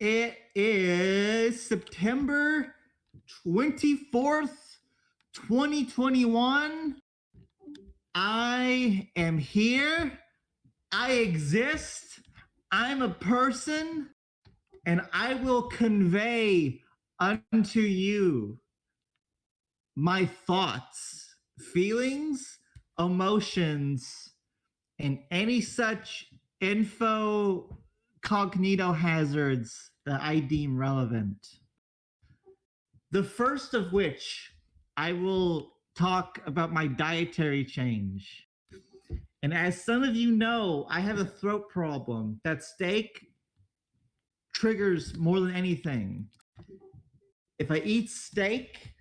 It is September 24th, 2021. I am here. I exist. I'm a person, and I will convey unto you my thoughts, feelings, emotions, and any such incognito hazards that I deem relevant. The first of which I will talk about my dietary change. And as some of you know, I have a throat problem that steak triggers more than anything. If I eat steak,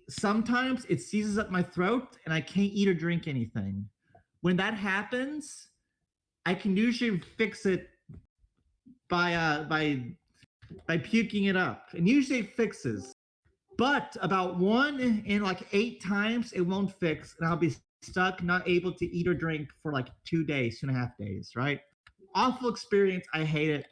sometimes it seizes up my throat and I can't eat or drink anything. When that happens, I can usually fix it by puking it up, and usually it fixes. But about 1 in like 8 times, it won't fix, and I'll be stuck, not able to eat or drink for like 2 days, 2.5 days, right? Awful experience. I hate it.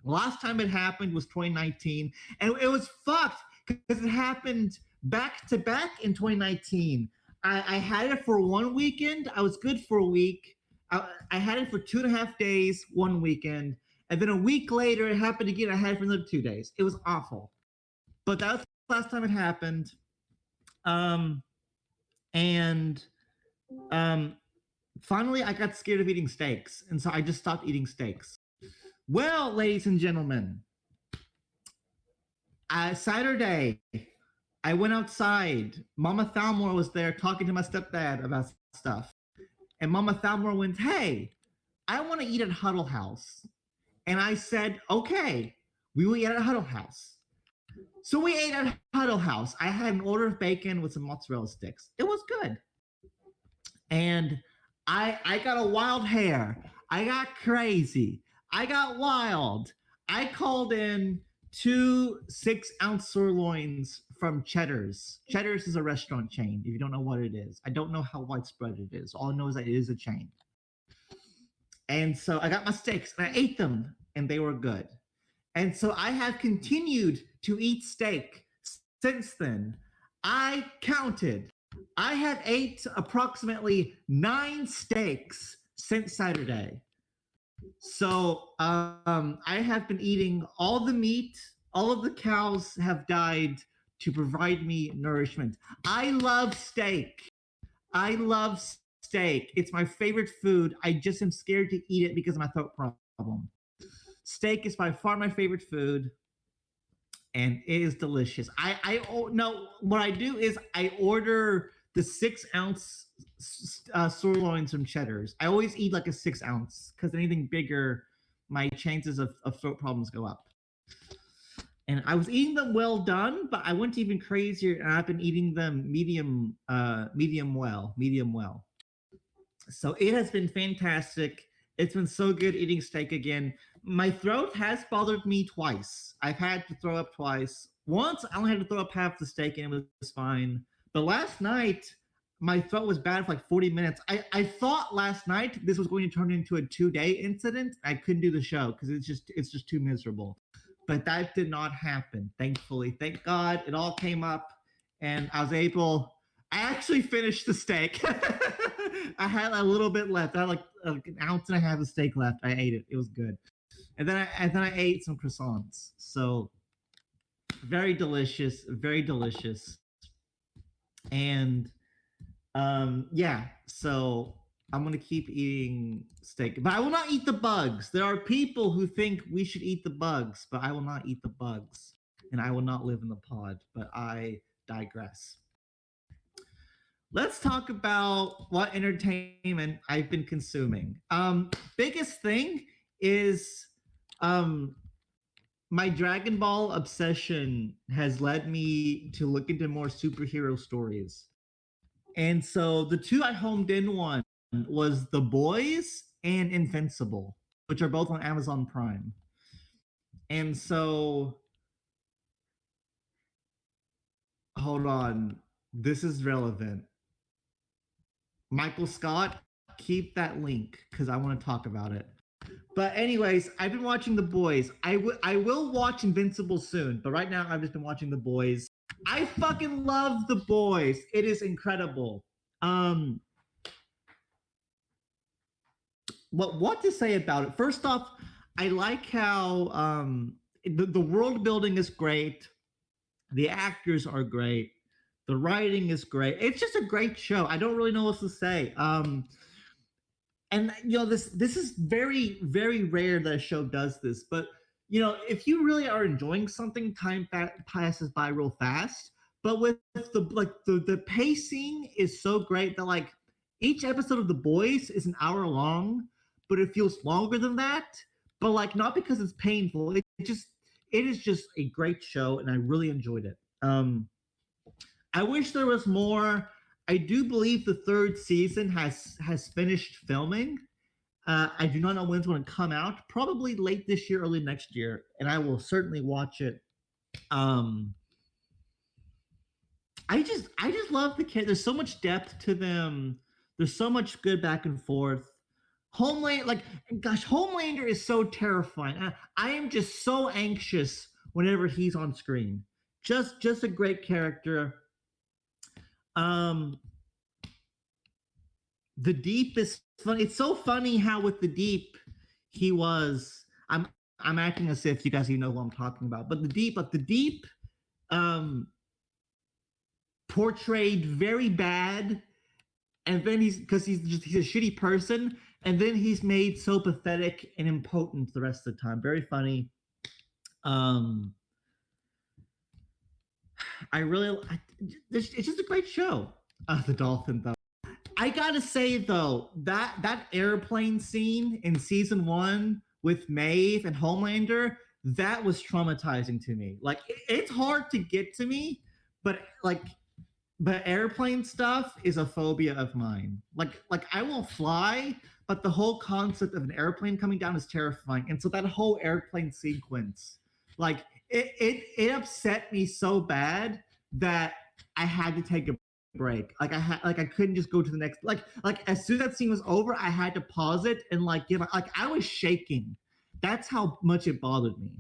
Last time it happened was 2019, and it was fucked because it happened back to back in 2019. I had it for 1 weekend. I was good for a week. I had it for 2.5 days, 1 weekend. And then a week later, it happened again. I had it for another 2 days. It was awful. But that was the last time it happened. Finally, I got scared of eating steaks. And so I just stopped eating steaks. Well, ladies and gentlemen, Saturday, I went outside. Mama Thalmor was there talking to my stepdad about stuff. And Mama Thalmor went, "Hey, I want to eat at Huddle House." And I said, "Okay, we will eat at Huddle House." So we ate at Huddle House. I had an order of bacon with some mozzarella sticks. It was good. And I got a wild hair. I got crazy. I got wild. I called in 2 6-ounce sirloins from Cheddar's. Cheddar's is a restaurant chain, if you don't know what it is. I don't know how widespread it is. All I know is that it is a chain. And so I got my steaks, and I ate them, and they were good. And so I have continued to eat steak since then. I counted. I have ate approximately 9 steaks since Saturday. So I have been eating all the meat. All of the cows have died to provide me nourishment. I love steak. I love steak. It's my favorite food. I just am scared to eat it because of my throat problem. Steak is by far my favorite food, and it is delicious. No, what I do is I order the 6-ounce sirloins from Cheddar's. I always eat like a 6-ounce because anything bigger, my chances of throat problems go up. And I was eating them well done, but I went even crazier, and I've been eating them medium well. So it has been fantastic. It's been so good eating steak again. My throat has bothered me twice. I've had to throw up twice. Once I only had to throw up half the steak and it was fine. But last night, my throat was bad for like 40 minutes. I thought last night this was going to turn into a 2-day incident. I couldn't do the show because it's just too miserable. But that did not happen, thankfully. Thank God it all came up, and I actually finished the steak. I had a little bit left. I had like an ounce and a half of steak left. I ate it. It was good. And then I ate some croissants. So very delicious, very delicious. And yeah, so I'm going to keep eating steak. But I will not eat the bugs. There are people who think we should eat the bugs, but I will not eat the bugs. And I will not live in the pod. But I digress. Let's talk about what entertainment I've been consuming. Biggest thing is my Dragon Ball obsession has led me to look into more superhero stories. And so the 2 I homed in on was The Boys and Invincible, which are both on Amazon Prime. And so, hold on, this is relevant. Michael Scott, keep that link because I want to talk about it. But anyways, I've been watching The Boys. I will watch Invincible soon, but right now I've just been watching The Boys. I fucking love The Boys. It is incredible. Um, what to say about it? First off, I like how the world building is great. The actors are great. The writing is great. It's just a great show. I don't really know what to say. And this is very very rare that a show does this, but if you really are enjoying something, time passes by real fast. But with the pacing is so great that like each episode of The Boys is an hour long, but it feels longer than that. But like not because it's painful. It is just a great show, and I really enjoyed it. I wish there was more. I do believe the third season has finished filming. I do not know when it's going to come out. Probably late this year, early next year, and I will certainly watch it. I just love the kid. There's so much depth to them. There's so much good back and forth. Homelander is so terrifying. I am just so anxious whenever he's on screen. Just a great character. The Deep is funny. It's so funny how with the Deep he was. I'm acting as if you guys even know who I'm talking about. But the Deep portrayed very bad, and then he's a shitty person, and then he's made so pathetic and impotent the rest of the time. Very funny. It's just a great show. The Dolphin though. I gotta say though, that airplane scene in season 1 with Maeve and Homelander, that was traumatizing to me. Like it's hard to get to me, but airplane stuff is a phobia of mine. Like I won't fly, but the whole concept of an airplane coming down is terrifying. And so that whole airplane sequence, like it upset me so bad that I had to take a break. I couldn't just go to the next. Like as soon as that scene was over, I had to pause it and I was shaking. That's how much it bothered me.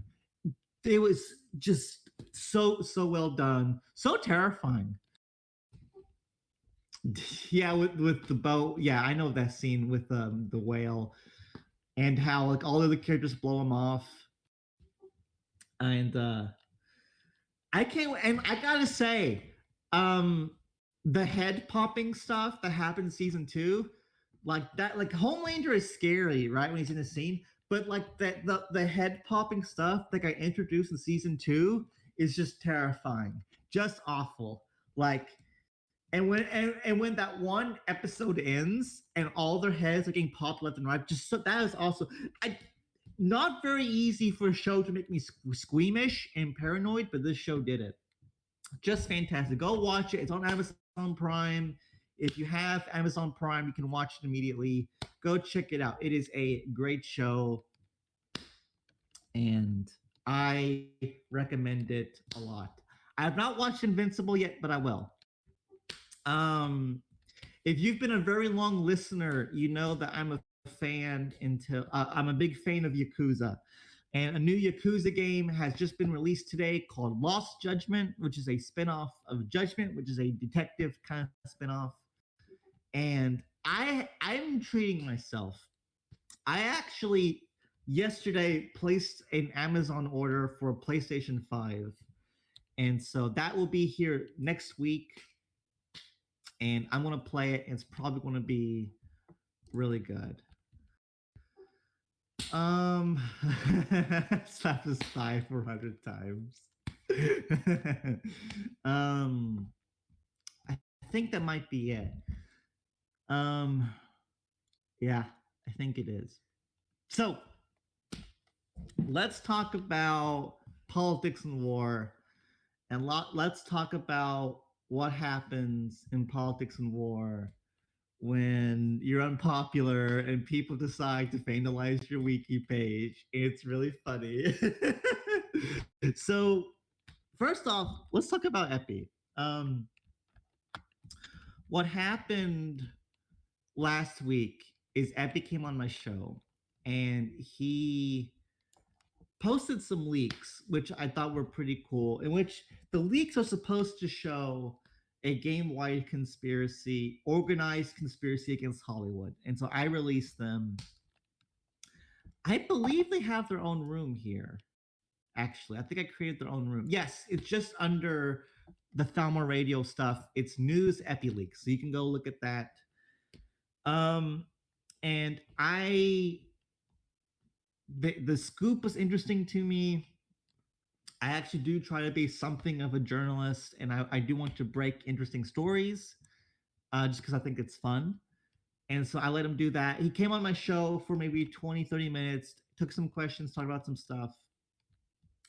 It was just so well done, so terrifying. Yeah, with the boat. Yeah, I know that scene with the whale and how like all of the characters blow him off. And I can't. And I gotta say, the head popping stuff that happened in season 2, like that, like Homelander is scary, right, when he's in the scene. But like the head popping stuff that got introduced in season 2 is just terrifying, just awful. Like, and when that one episode ends and all their heads are getting popped left and right, just so that is also not very easy for a show to make me squeamish and paranoid, but this show did it. Just fantastic. Go watch it. It's on Amazon Prime. If you have Amazon Prime, you can watch it immediately. Go check it out. It is a great show, and I recommend it a lot. I have not watched Invincible yet, but I will. If you've been a very long listener, you know that I'm a I'm a big fan of Yakuza. And a new Yakuza game has just been released today called Lost Judgment, which is a spinoff of Judgment, which is a detective kind of spinoff. And I'm treating myself. I actually yesterday placed an Amazon order for a PlayStation 5. And so that will be here next week. And I'm going to play it. It's probably going to be really good. Slap his thigh 400 times. I think that might be it. Yeah, I think it is. So let's talk about politics and war, and let's talk about what happens in politics and war when you're unpopular and people decide to vandalize your wiki page. It's really funny. So, first off, let's talk about Epi. What happened last week is Epi came on my show, and he posted some leaks, which I thought were pretty cool, in which the leaks are supposed to show a game-wide conspiracy, organized conspiracy against Hollywood. And so I released them. I believe they have their own room here. Actually, I think I created their own room. Yes, it's just under the Thalmor Radio stuff. It's news EpiLeaks, so you can go look at that. And the scoop was interesting to me. I actually do try to be something of a journalist, and I do want to break interesting stories, just because I think it's fun. And so I let him do that. He came on my show for maybe 20, 30 minutes, took some questions, talked about some stuff.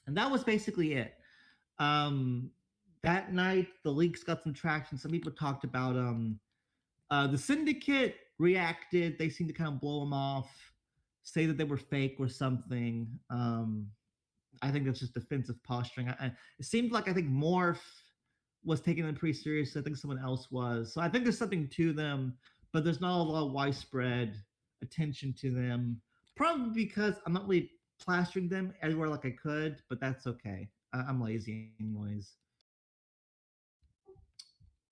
And that was basically it. That night, the leaks got some traction. Some people talked about the syndicate reacted. They seemed to kind of blow them off, say that they were fake or something. I think that's just defensive posturing. It seemed like I think Morph was taking them pretty seriously. I think someone else was. So I think there's something to them, but there's not a lot of widespread attention to them. Probably because I'm not really plastering them everywhere like I could, but that's okay. I'm lazy anyways.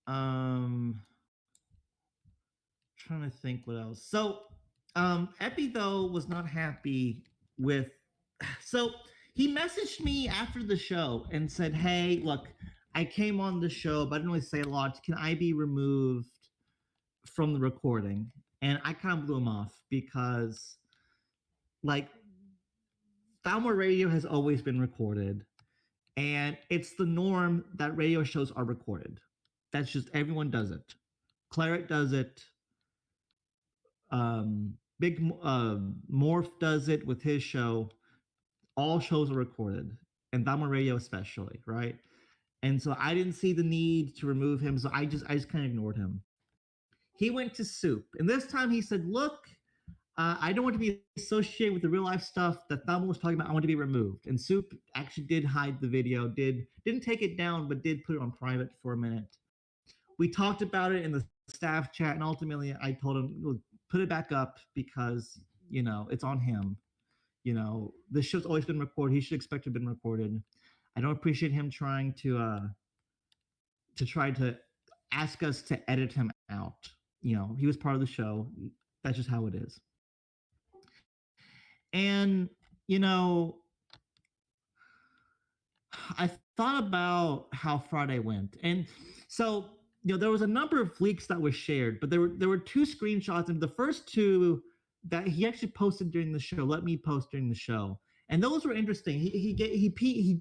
Trying to think what else. So Epi though was not happy with so he messaged me after the show and said, hey, look, I came on the show, but I didn't really say a lot. Can I be removed from the recording? And I kind of blew him off because like Thalmor Radio has always been recorded, and it's the norm that radio shows are recorded. That's just everyone does it. Claret does it. Big Morph does it with his show. All shows are recorded, and Thalmor Radio especially, right? And so I didn't see the need to remove him, so I just kind of ignored him. He went to Soup, and this time he said, "Look, I don't want to be associated with the real life stuff that Thalmor was talking about. I want to be removed." And Soup actually did hide the video, didn't take it down, but did put it on private for a minute. We talked about it in the staff chat, and ultimately I told him, look, put it back up because, it's on him. This show's always been recorded. He should expect to have been recorded. I don't appreciate him trying to try to ask us to edit him out. He was part of the show. That's just how it is. And, I thought about how Friday went. And so, there was a number of leaks that were shared, but there were two screenshots, and the first two that he actually posted during the show, let me post during the show. And those were interesting. He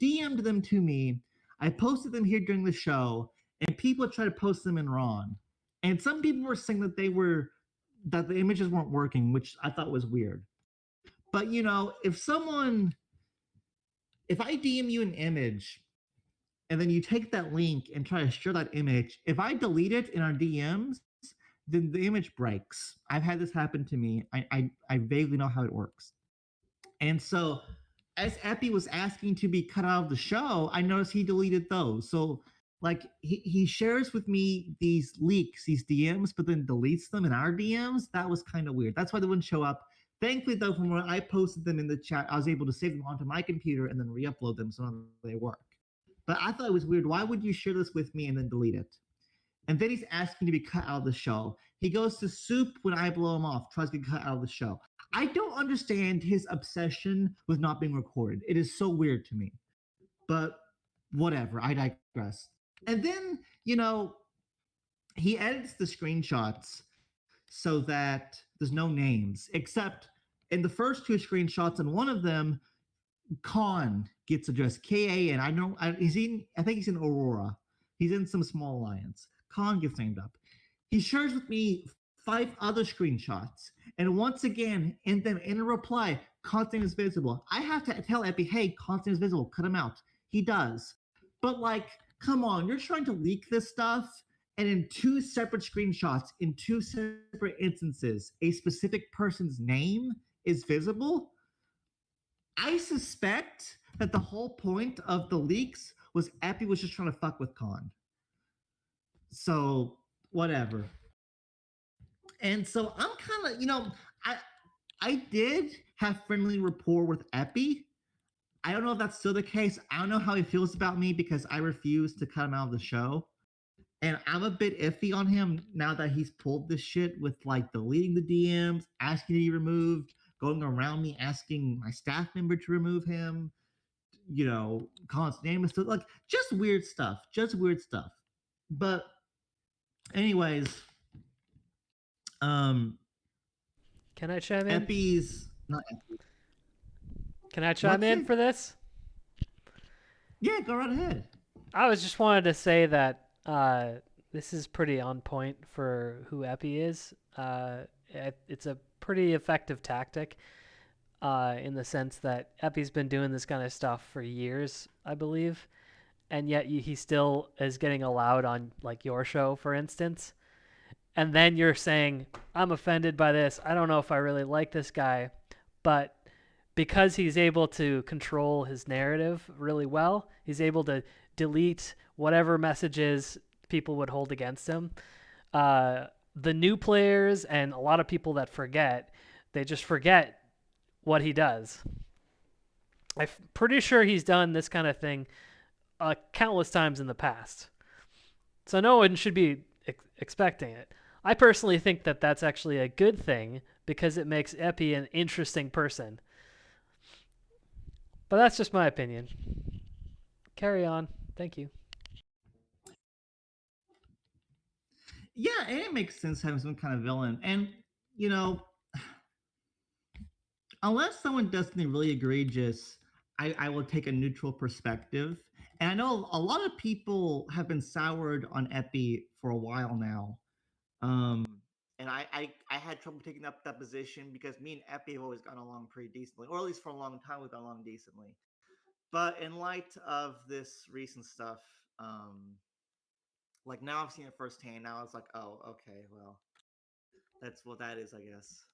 DM'd them to me. I posted them here during the show, and people tried to post them in Ron. And some people were saying that the images weren't working, which I thought was weird. But if I DM you an image and then you take that link and try to share that image, if I delete it in our DMs, then the image breaks. I've had this happen to me. I vaguely know how it works. And so as Epi was asking to be cut out of the show, I noticed he deleted those. So like he shares with me these leaks, these DMs, but then deletes them in our DMs. That was kind of weird. That's why they wouldn't show up. Thankfully, though, from when I posted them in the chat, I was able to save them onto my computer and then re-upload them so they work. But I thought it was weird. Why would you share this with me and then delete it? And then he's asking to be cut out of the show. He goes to Soup when I blow him off, tries to get cut out of the show. I don't understand his obsession with not being recorded. It is so weird to me. But whatever, I digress. And then, he edits the screenshots so that there's no names, except in the first two screenshots, and one of them, Khan gets addressed, K-A-N. I think he's in Aurora. He's in some small alliance. Khan gets named up. He shares with me 5 other screenshots, and once again, in a reply, content is visible. I have to tell Epi, hey, content is visible, cut him out. He does. But come on, you're trying to leak this stuff, and in 2 separate screenshots, in 2 separate instances, a specific person's name is visible? I suspect that the whole point of the leaks was Epi was just trying to fuck with Khan. So, whatever. And so I'm kind of, I did have friendly rapport with Epi. I don't know if that's still the case. I don't know how he feels about me because I refuse to cut him out of the show. And I'm a bit iffy on him now that he's pulled this shit with like deleting the DMs, asking to be removed, going around me asking my staff member to remove him, calling his name and stuff. Like just weird stuff. Just weird stuff. But anyways, Can I chime in? Epi's not Epi. Can I chime in for this? Yeah, go right ahead. I was just wanted to say that this is pretty on point for who Epi is. It's a pretty effective tactic in the sense that Epi's been doing this kind of stuff for years, I believe, and yet he still is getting allowed on like your show, for instance. And then you're saying, I'm offended by this. I don't know if I really like this guy, but because he's able to control his narrative really well, he's able to delete whatever messages people would hold against him. The new players and a lot of people that forget, they just forget what he does. I'm pretty sure he's done this kind of thing countless times in the past. So no one should be expecting it. I personally think that that's actually a good thing because it makes Epi an interesting person. But that's just my opinion. Carry on. Thank you. Yeah, and it makes sense having some kind of villain. And, unless someone does something really egregious, I will take a neutral perspective. And I know a lot of people have been soured on Epi for a while now. And I had trouble taking up that position because me and Epi have always gotten along pretty decently, or at least for a long time we've gotten along decently. But in light of this recent stuff, like now I've seen it firsthand. Now it's like, oh, okay, well, that's what that is, I guess.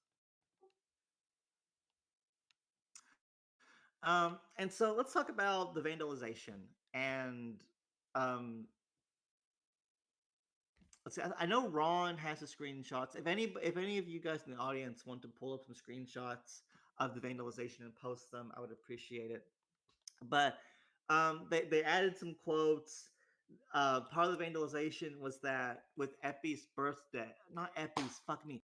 And so let's talk about the vandalization. And um, let's see. I know Ron has the screenshots. If any of you guys in the audience want to pull up some screenshots of the vandalization and post them, I would appreciate it. But they added some quotes. Part of the vandalization was that with Epi's birthday, not Epi's, fuck me.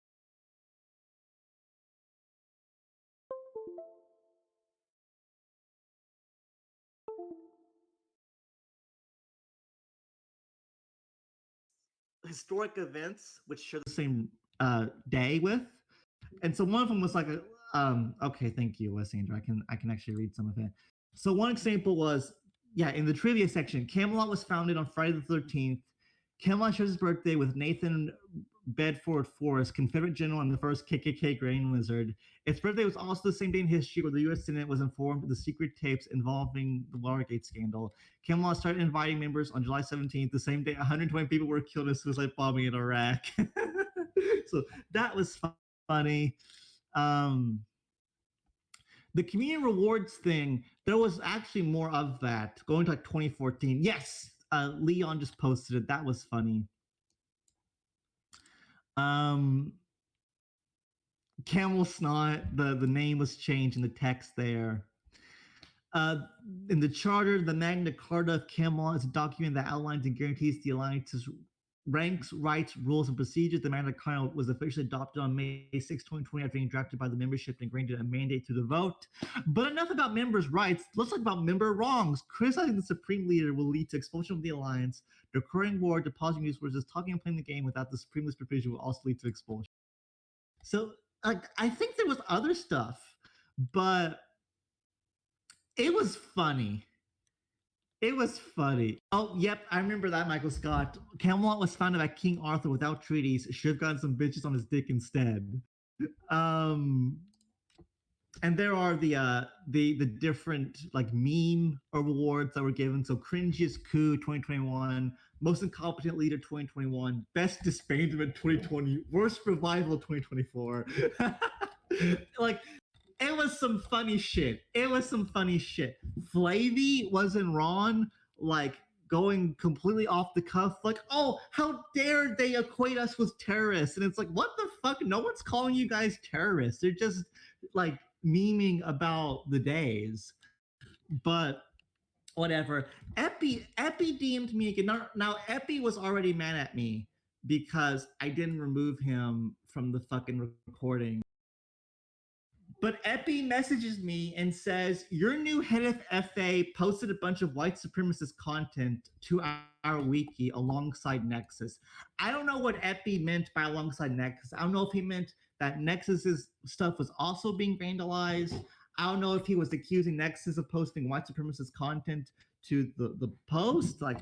Historic events which share the same day with, and so one of them was like a okay, thank you, Lysandra. I can actually read some of it. So one example was, yeah, in the trivia section, Camelot was founded on Friday the 13th. Camelot shares his birthday with Nathan Bedford Forrest, Confederate general and the first KKK Grand Wizard. Its birthday was also the same day in history where the U.S. Senate was informed of the secret tapes involving the Watergate scandal. Camelot started inviting members on July 17th, the same day 120 people were killed in a suicide bombing in Iraq. So that was funny. The community rewards thing, there was actually more of that going to like 2014. Yes, Leon just posted it. That was funny. Camel Snot, the name was changed in the text there. In the charter, the Magna Carta of Camelot is a document that outlines and guarantees the alliance's ranks, rights, rules, and procedures. The Magna Carta was officially adopted on May 6, 2020, after being drafted by the membership and granted a mandate to the vote. But enough about members' rights. Let's talk about member wrongs. Criticizing the supreme leader will lead to expulsion of the alliance. Declaring war, depositing resources, talking and playing the game without the supreme leader's provision will also lead to expulsion. So, I think there was other stuff, but it was funny. It was funny. Oh, yep, I remember that, Michael Scott. Camelot was founded by King Arthur without treaties. Should have gotten some bitches on his dick instead. And there are the different like meme awards that were given. So cringiest coup 2021, most incompetent leader 2021, best disbandment 2020, worst revival 2024. Like it was some funny shit. It was some funny shit. Flavy was in Ron, like going completely off the cuff, like, oh, how dare they equate us with terrorists? And it's like, what the fuck? No one's calling you guys terrorists. They're just like memeing about the days. But whatever. Epi DM'd me again. Now Epi was already mad at me because I didn't remove him from the fucking recording. But Epi messages me and says, your new head of FA posted a bunch of white supremacist content to our wiki alongside Nexus. I don't know what Epi meant by alongside Nexus. I don't know if he meant that Nexus's stuff was also being vandalized. I don't know if he was accusing Nexus of posting white supremacist content to the post. Like,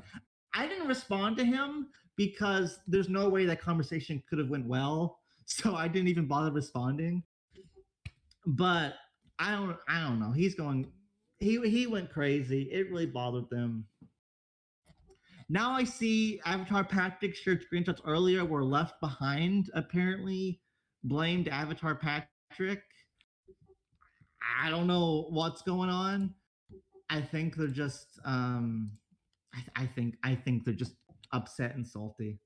I didn't respond to him because there's no way that conversation could have went well. So I didn't even bother responding. But I don't know. He went crazy. It really bothered them. Now I see Avatar Patrick shared screenshots earlier were left behind, apparently blamed Avatar Patrick. I don't know what's going on. I think they're just I think they're just upset and salty.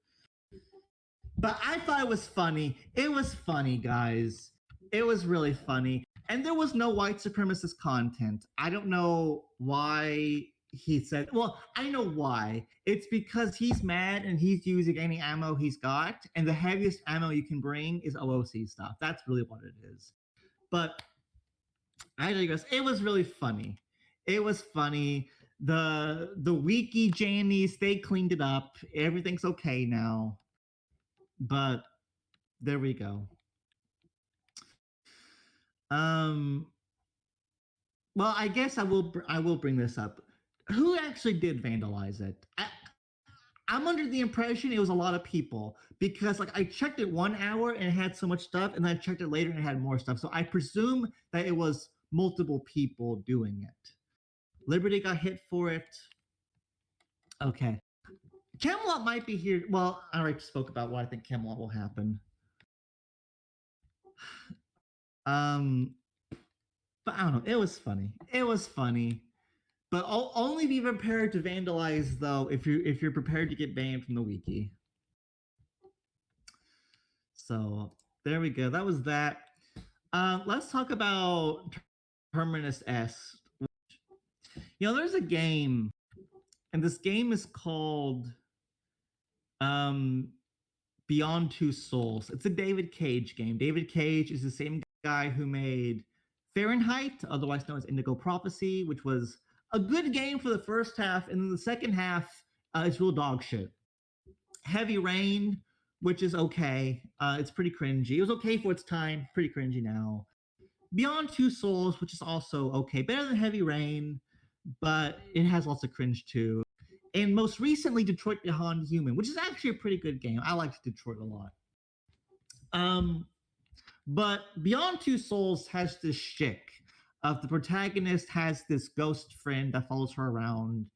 But I thought it was funny. It was funny, guys. It was really funny. And there was no white supremacist content. I don't know why he said, well, I know why. It's because he's mad and he's using any ammo he's got. And the heaviest ammo you can bring is OOC stuff. That's really what it is. But I digress. It was really funny. It was funny. The wiki jammies, they cleaned it up. Everything's okay now. But there we go. Well, I guess I will bring this up. Who actually did vandalize it? I'm under the impression it was a lot of people because like I checked it 1 hour and it had so much stuff, and then I checked it later and it had more stuff. So I presume that it was multiple people doing it. Liberty got hit for it. Okay. Camelot might be here. Well, I already spoke about what I think Camelot will happen. But I don't know. It was funny. It was funny. But only be prepared to vandalize though if you're prepared to get banned from the wiki. So there we go. That was that. Let's talk about Terminus Est. You know, there's a game, and this game is called Beyond Two Souls. It's a David Cage game. David Cage is the same guy who made Fahrenheit, otherwise known as Indigo Prophecy, which was a good game for the first half, and then the second half is real dog shit. Heavy Rain, which is okay. It's pretty cringy. It was okay for its time, pretty cringy now. Beyond Two Souls, which is also okay. Better than Heavy Rain, but it has lots of cringe too. And most recently, Detroit Become Human, which is actually a pretty good game. I liked Detroit a lot. But Beyond Two Souls has this shtick of the protagonist has this ghost friend that follows her around,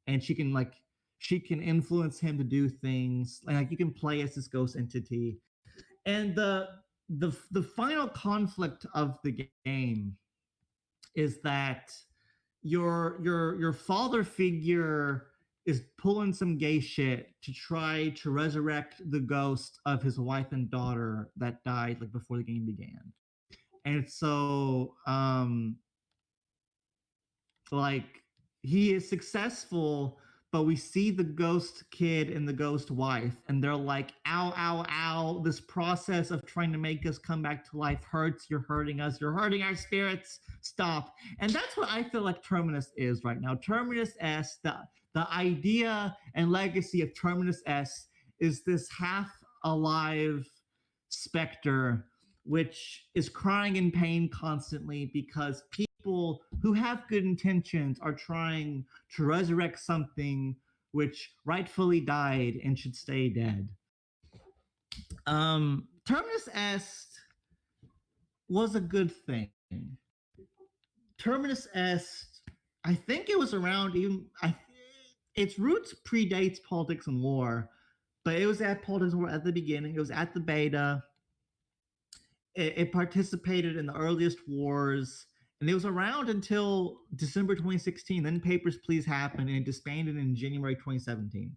and she can influence him to do things. Like you can play as this ghost entity, and the final conflict of the game is that your father figure is pulling some gay shit to try to resurrect the ghost of his wife and daughter that died like before the game began. And so like he is successful, but we see the ghost kid and the ghost wife, and they're like, ow, ow, ow, this process of trying to make us come back to life hurts. You're hurting us. You're hurting our spirits. Stop. And that's what I feel like Terminus is right now. Terminus Est, the idea and legacy of Terminus Est is this half alive specter which is crying in pain constantly because people who have good intentions are trying to resurrect something which rightfully died and should stay dead. Terminus Est was a good thing. Terminus Est, I think it was around its roots predates Politics and War, but it was at Politics and War at the beginning. It was at the beta. It participated in the earliest wars, and it was around until December 2016. Then Papers, Please happened, and it disbanded in January 2017.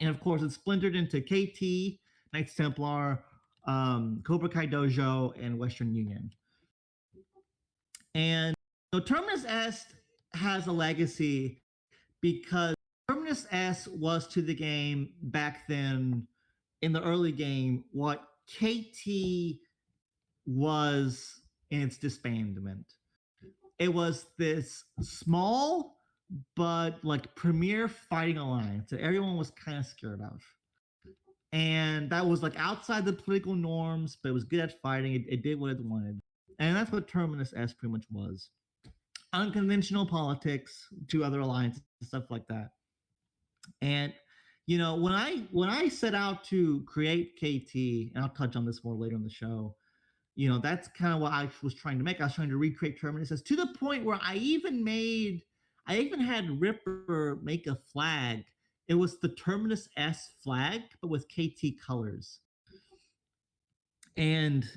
And of course, it splintered into KT, Knights Templar, Cobra Kai Dojo, and Western Union. And Terminus Est has a legacy because Terminus Est was to the game back then in the early game what KT was in its disbandment. It was this small but like premier fighting alliance that everyone was kind of scared of. And that was like outside the political norms, but it was good at fighting. It did what it wanted. And that's what Terminus S pretty much was. Unconventional politics to other alliances and stuff like that. And when I set out to create KT, and I'll touch on this more later in the show, that's kind of what I was trying to make. I was trying to recreate Terminus S to the point where I even had Ripper make a flag. It was the Terminus S flag, but with KT colors. And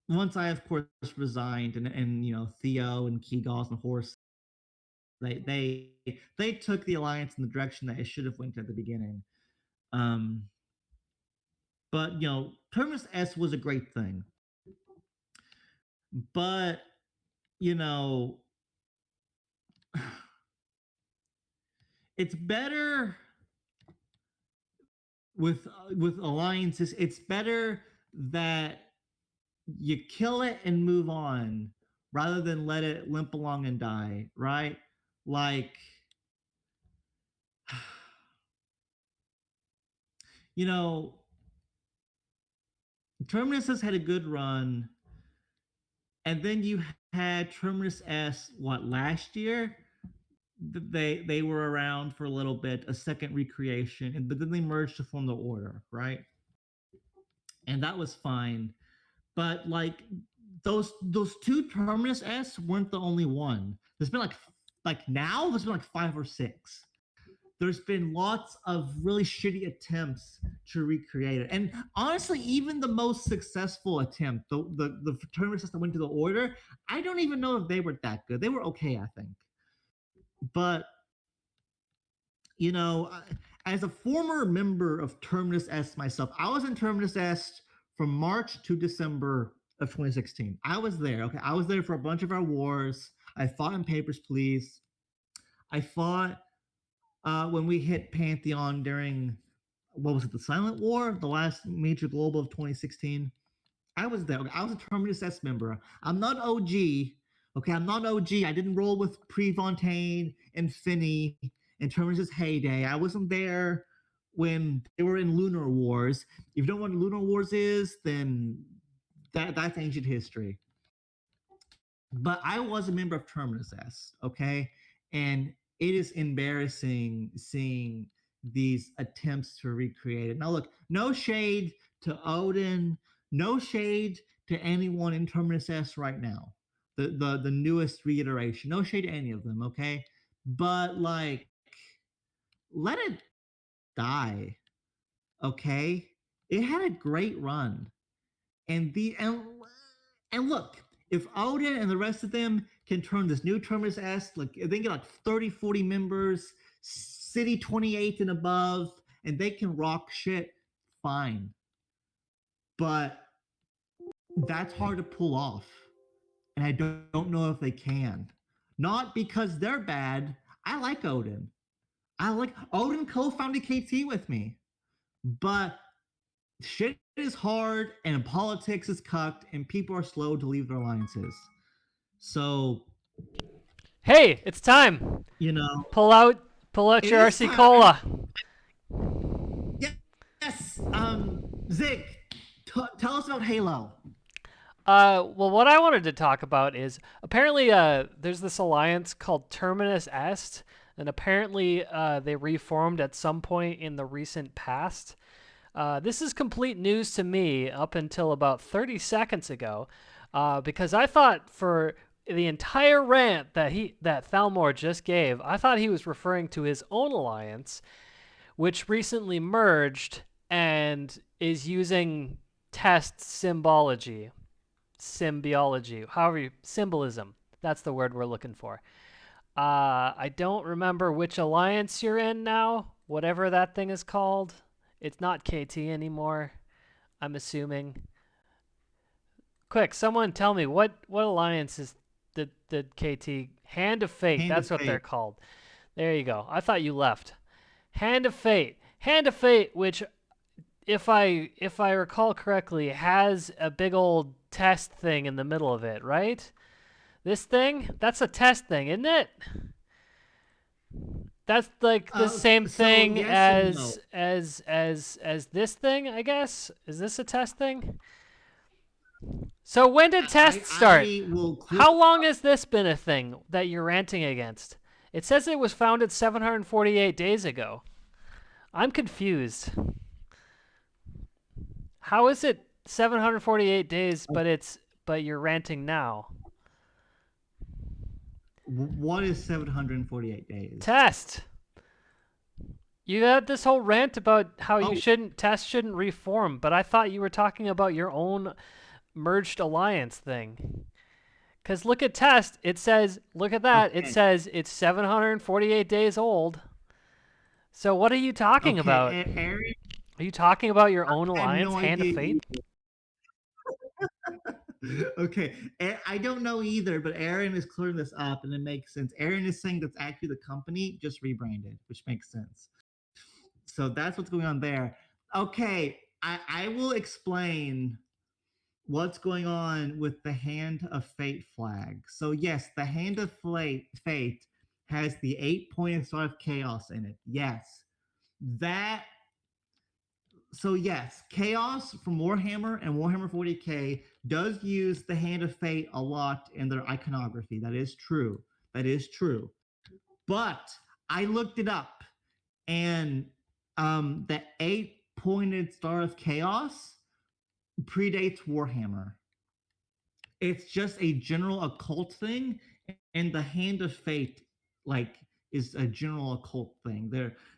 once I, of course, resigned, and Theo and Keegals and Horse, they took the alliance in the direction that it should have went at the beginning. But Terminus S was a great thing. But it's better with alliances. It's better that you kill it and move on rather than let it limp along and die, right? Like Terminus has had a good run, and then you had Terminus S last year. They were around for a little bit, a second recreation, but then they merged to form the Order, right? And that was fine. But like those two Terminus S weren't the only one. There's been now there's been 5 or 6. There's been lots of really shitty attempts to recreate it. And honestly, even the most successful attempt, the Terminus S that went to the Order, I don't even know if they were that good. They were okay, I think. But as a former member of Terminus S myself, I was in Terminus S from March to December of 2016. I was there. Okay, I was there for a bunch of our wars. I fought in Papers, Please. I fought when we hit Pantheon during, what was it, the Silent War, the last major global of 2016. I was there. Okay, I was a Terminus S member. I'm not OG. Okay, I'm not OG. I didn't roll with Prefontaine and Finney in Terminus' heyday. I wasn't there when they were in Lunar Wars. If you don't know what Lunar Wars is, then that's ancient history. But I was a member of Terminus S, okay? And it is embarrassing seeing these attempts to recreate it. Now, look, no shade to Odin, no shade to anyone in Terminus S right now. The newest reiteration. No shade to any of them, okay? But like, let it die, okay? It had a great run. And look, if Odin and the rest of them can turn this new Terminus S, like if they get 30, 40 members, City 28 and above, and they can rock shit, fine. But that's hard to pull off. And I don't know if they can. Not because they're bad. I like Odin. Odin co-founded KT with me. But shit is hard, and politics is cucked, and people are slow to leave their alliances. So, hey, it's time. Pull out your RC Cola. Yes. Zig, tell us about Halo. Well, what I wanted to talk about is apparently there's this alliance called Terminus Est, and apparently they reformed at some point in the recent past. This is complete news to me up until about 30 seconds ago, because I thought for the entire rant that Thalmor just gave, I thought he was referring to his own alliance, which recently merged and is using test symbiology, symbolism. That's the word we're looking for. I don't remember which alliance you're in now, whatever that thing is called. It's not KT anymore, I'm assuming. quick, someone tell me what alliance is the KT Hand of Fate? Hand That's of what they're Fate. called. There you go. I thought you left. Hand of Fate. Hand of Fate, which if I recall correctly, has a big old test thing in the middle of it, right? This thing? That's a test thing, isn't it? That's like the same So thing yes as this thing, I guess. Is this a test thing? So when did tests start? I will How long has this been a thing that you're ranting against? It says it was founded 748 days ago. I'm confused. How is it 748 days, but you're ranting now? What is 748 days? Test. You had this whole rant about how Oh. you shouldn't reform, but I thought you were talking about your own merged alliance thing. Because look at test. It says, look at that. Okay. It says it's 748 days old. So what are you talking about? Aaron, Are you talking about your own I have alliance, no Hand of idea Fate? Okay, I don't know either, but Aaron is clearing this up, and it makes sense. Aaron is saying that's actually the company just rebranded, which makes sense. So that's what's going on there. Okay, I will explain what's going on with the Hand of Fate flag. So yes, the Hand of Fate has the 8-pointed star of chaos in it. Yes, that. So yes, Chaos from Warhammer and Warhammer 40k does use the Hand of Fate a lot in their iconography. That is true. That is true. But I looked it up, and the 8-pointed star of chaos predates Warhammer. It's just a general occult thing, and the Hand of Fate like is a general occult thing.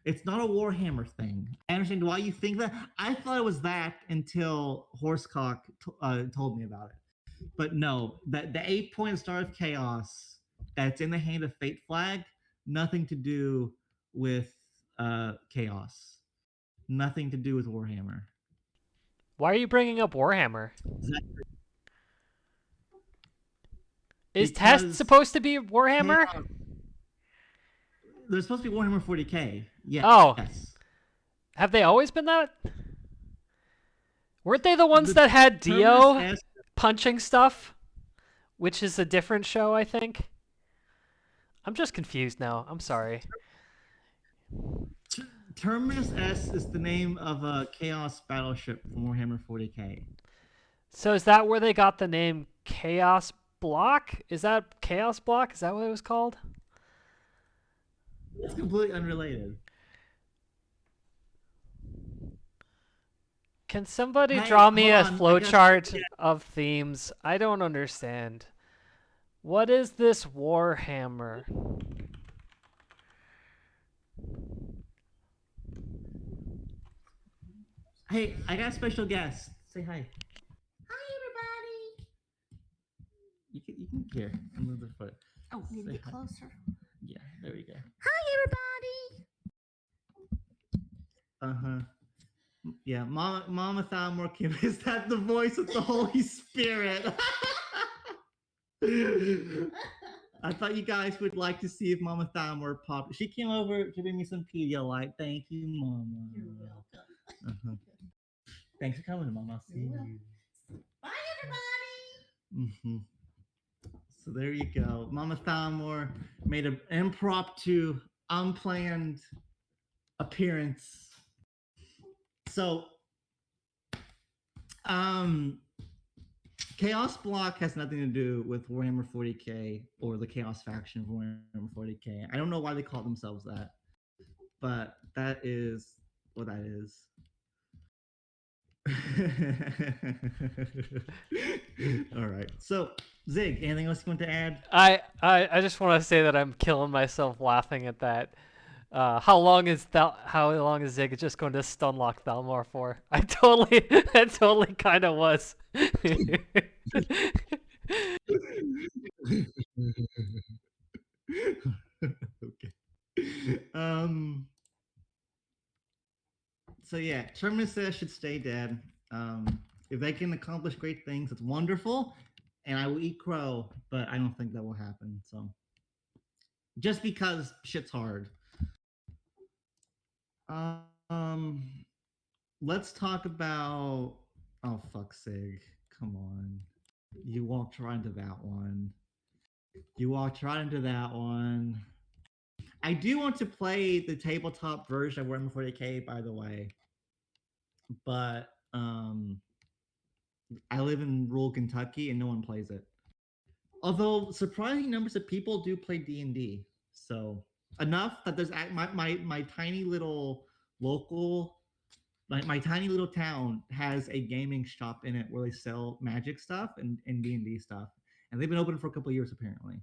It's not a Warhammer thing. I understand why you think that. I thought it was that until Horsecock told me about it. But no, the 8-point star of chaos that's in the Hand of Fate flag, nothing to do with chaos. Nothing to do with Warhammer. Why are you bringing up Warhammer? Is test supposed to be Warhammer? There's supposed to be Warhammer 40k. Yes. Oh. Yes. Have they always been that? Weren't they the ones that had Dio punching stuff? Which is a different show, I think. I'm just confused now. I'm sorry. Terminus Est is the name of a Chaos battleship from Warhammer 40k. So is that where they got the name Chaos Block? Is that Chaos Block? Is that what it was called? It's completely unrelated. Can somebody draw me a flowchart of themes? I don't understand. What is this Warhammer? Hey, I got a special guest. Say hi. Hi, everybody. You can hear. Move the foot. Oh, need to get closer. Yeah, there we go. Hi, everybody. Yeah, Mama Thalmor Kim. Is that the voice of the Holy Spirit? I thought you guys would like to see if Mama Thalmor popped. She came over to bring me some Pedialyte. Thank you, Mama. You're welcome. Thanks for coming, Mama. I'll see you. Bye, everybody. So there you go. Mama Thalmor made an impromptu, unplanned appearance. So, Chaos Block has nothing to do with Warhammer 40k or the Chaos faction of Warhammer 40k. I don't know why they call themselves that, but that is what that is. All right. So, Zig, anything else you want to add? I just want to say that I'm killing myself laughing at that. How long is Zig just going to stunlock Thalmor for? That totally kind of was. Okay. So yeah, Terminus Est should stay dead. If they can accomplish great things, it's wonderful, and I will eat crow. But I don't think that will happen. So just because shit's hard. Um, let's talk about. Oh fuck, Sig! Come on, you walked right into that one. You walked right into that one. I do want to play the tabletop version of Warhammer 40k, by the way, but I live in rural Kentucky and no one plays it. Although surprising numbers of people do play D&D, so enough that there's my tiny little local, my tiny little town has a gaming shop in it where they sell magic stuff and D&D stuff, and they've been open for a couple of years apparently.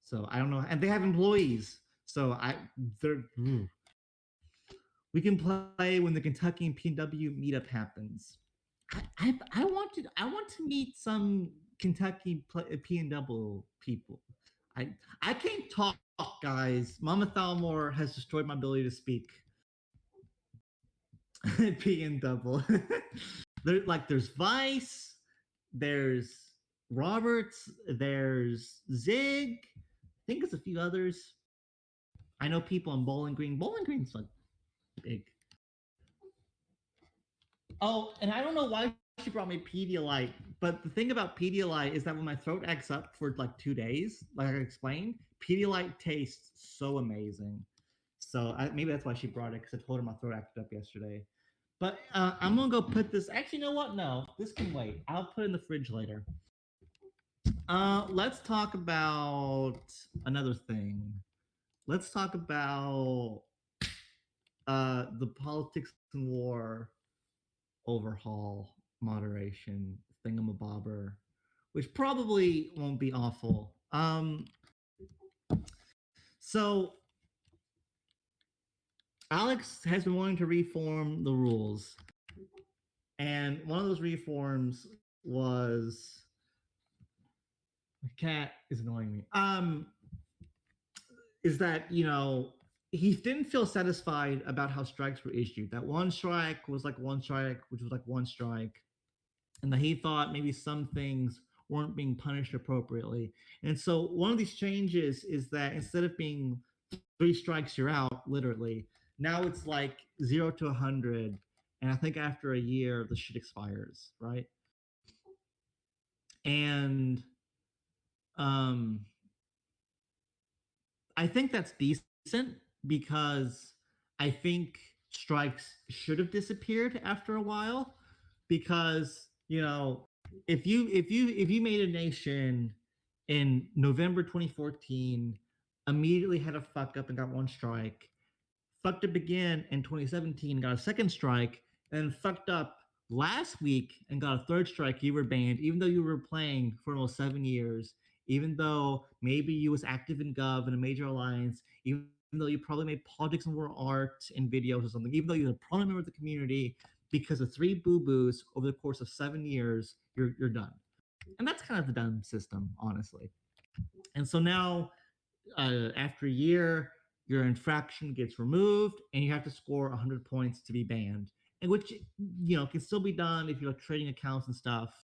So I don't know, and they have employees. So we can play when the Kentucky and PW meetup happens. I want to meet some Kentucky PNW people. I can't talk, guys. Mama Thalmor has destroyed my ability to speak. PNW. There's Vice, there's Roberts, there's Zig. I think there's a few others. I know people in Bowling Green. Bowling Green's like big. Oh, and I don't know why she brought me Pedialyte, but the thing about Pedialyte is that when my throat acts up for like 2 days, like I explained, Pedialyte tastes so amazing. So maybe that's why she brought it, because I told her my throat acted up yesterday. But I'm gonna go put this. Actually, you know what? No, this can wait. I'll put it in the fridge later. Let's talk about another thing. Let's talk about the politics and war overhaul moderation thingamabobber, which probably won't be awful. So Alex has been wanting to reform the rules, and one of those reforms was the cat is annoying me. Is that, you know, he didn't feel satisfied about how strikes were issued. That one strike was like one strike, which was like one strike, and that he thought maybe some things weren't being punished appropriately. And so one of these changes is that instead of being 3 strikes you're out, literally, now it's like 0 to 100, and I think after a year the shit expires, right? And I think that's decent, because I think strikes should have disappeared after a while, because, you know, if you made a nation in November 2014, immediately had a fuck up and got 1 strike, fucked up again in 2017, got a 2nd strike, and then fucked up last week and got a 3rd strike, you were banned, even though you were playing for almost 7 years, even though maybe you was active in Gov in a major alliance, even though you probably made politics and war art and videos or something, even though you're a prominent member of the community, because of 3 boo-boos over the course of 7 years, you're done. And that's kind of the dumb system, honestly. And so now, after a year, your infraction gets removed, and you have to score 100 points to be banned. And which, you know, can still be done if you're like trading accounts and stuff.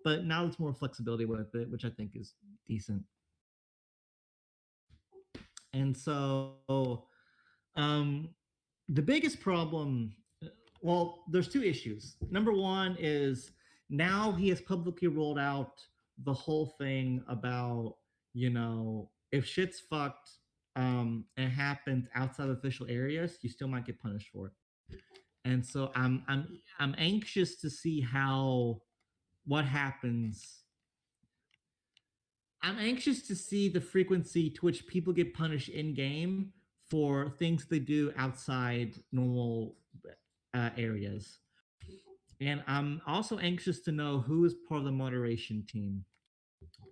But now there's more flexibility with it, which I think is decent. And so, the biggest problem, well, there's 2 issues. Number one is now he has publicly rolled out the whole thing about, you know, if shit's fucked and it happens outside of official areas, you still might get punished for it. And so I'm anxious to see what happens. I'm anxious to see the frequency to which people get punished in game for things they do outside normal areas. And I'm also anxious to know who is part of the moderation team,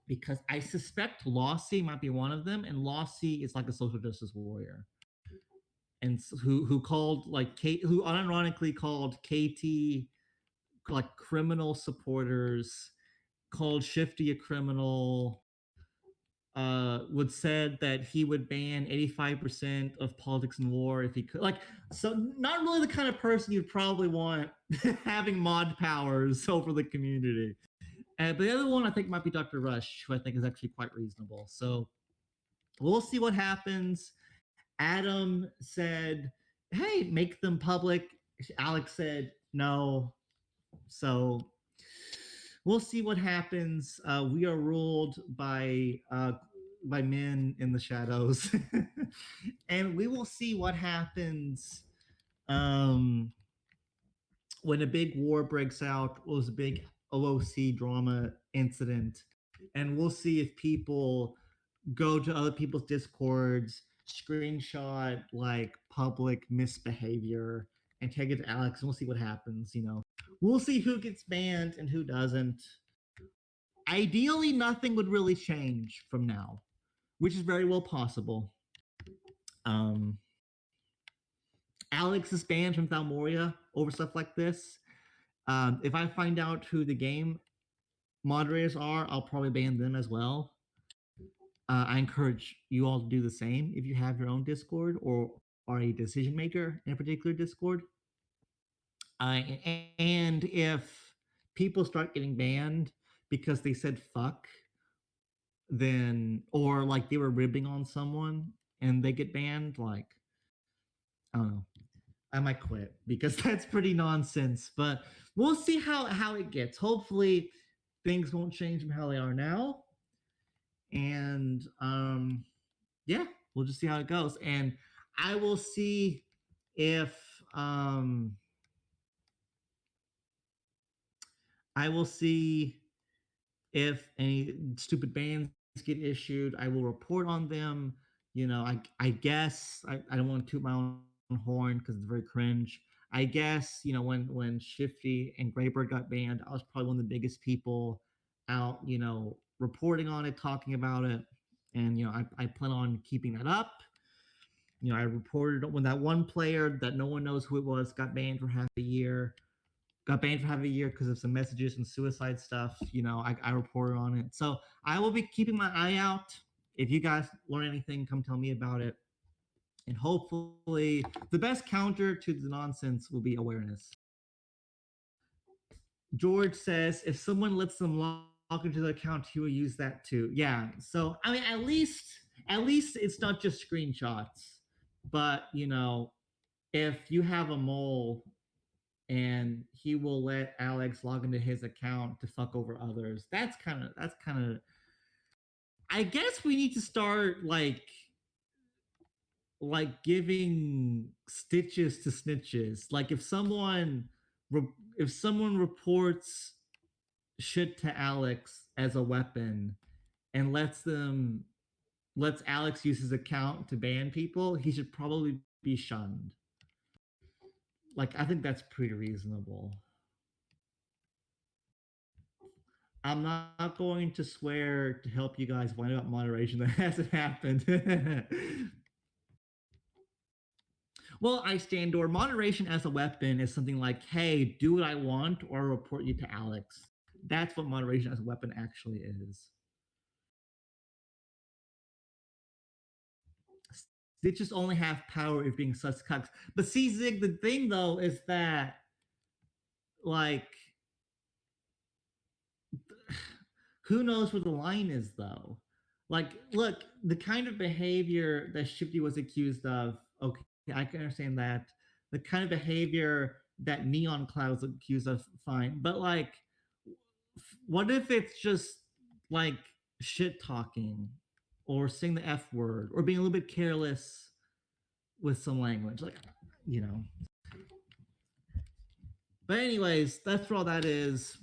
because I suspect Lossy might be one of them, and Lossy is like a social justice warrior, and who called like Kate, who unironically called KT like criminal supporters, called Shifty a criminal, would said that he would ban 85% of politics and war if he could. Like, so not really the kind of person you'd probably want having mod powers over the community. But the other one I think might be Dr. Rush, who I think is actually quite reasonable. So we'll see what happens. Adam said, "Hey, make them public." Alex said, "No." So we'll see what happens. We are ruled by men in the shadows, and we will see what happens when a big war breaks out. Was a big OOC drama incident, and we'll see if people go to other people's discords, screenshot like public misbehavior, and take it to Alex, and we'll see what happens. We'll see who gets banned and who doesn't. Ideally, nothing would really change from now, which is very well possible. Alex is banned from Thalmoria over stuff like this. If I find out who the game moderators are, I'll probably ban them as well. I encourage you all to do the same if you have your own Discord or are a decision maker in a particular Discord. And if people start getting banned because they said fuck, then, or like they were ribbing on someone and they get banned, like, I don't know, I might quit because that's pretty nonsense. But we'll see how it gets. Hopefully things won't change from how they are now. And yeah, we'll just see how it goes. And I will see if any stupid bans get issued. I will report on them. I guess I don't want to toot my own horn because it's very cringe. I guess, when Shifty and Graybird got banned, I was probably one of the biggest people out, reporting on it, talking about it. And, I plan on keeping that up. I reported when that one player that no one knows who it was got banned for half a year because of some messages and suicide stuff. I reported on it. So I will be keeping my eye out. If you guys learn anything, come tell me about it. And hopefully the best counter to the nonsense will be awareness. George says, if someone lets them log into the account, he will use that too. Yeah. So, I mean, at least it's not just screenshots. But, if you have a mole and he will let Alex log into his account to fuck over others, that's kind of I guess we need to start like giving stitches to snitches. Like if someone reports shit to Alex as a weapon and lets Alex use his account to ban people, he should probably be shunned. Like, I think that's pretty reasonable. I'm not going to swear to help you guys whine about moderation. That hasn't happened. Well, Icedandor, moderation as a weapon is something like, hey, do what I want or report you to Alex. That's what moderation as a weapon actually is. Stitches only have power if being sus cucks. But see, Zig, the thing though is that, like, who knows where the line is though? Like, look, the kind of behavior that Shifty was accused of, okay, I can understand that. The kind of behavior that Neon Cloud was accused of, fine. But like, what if it's just like shit talking or saying the F word or being a little bit careless with some language? Like, But anyways, that's for all that is,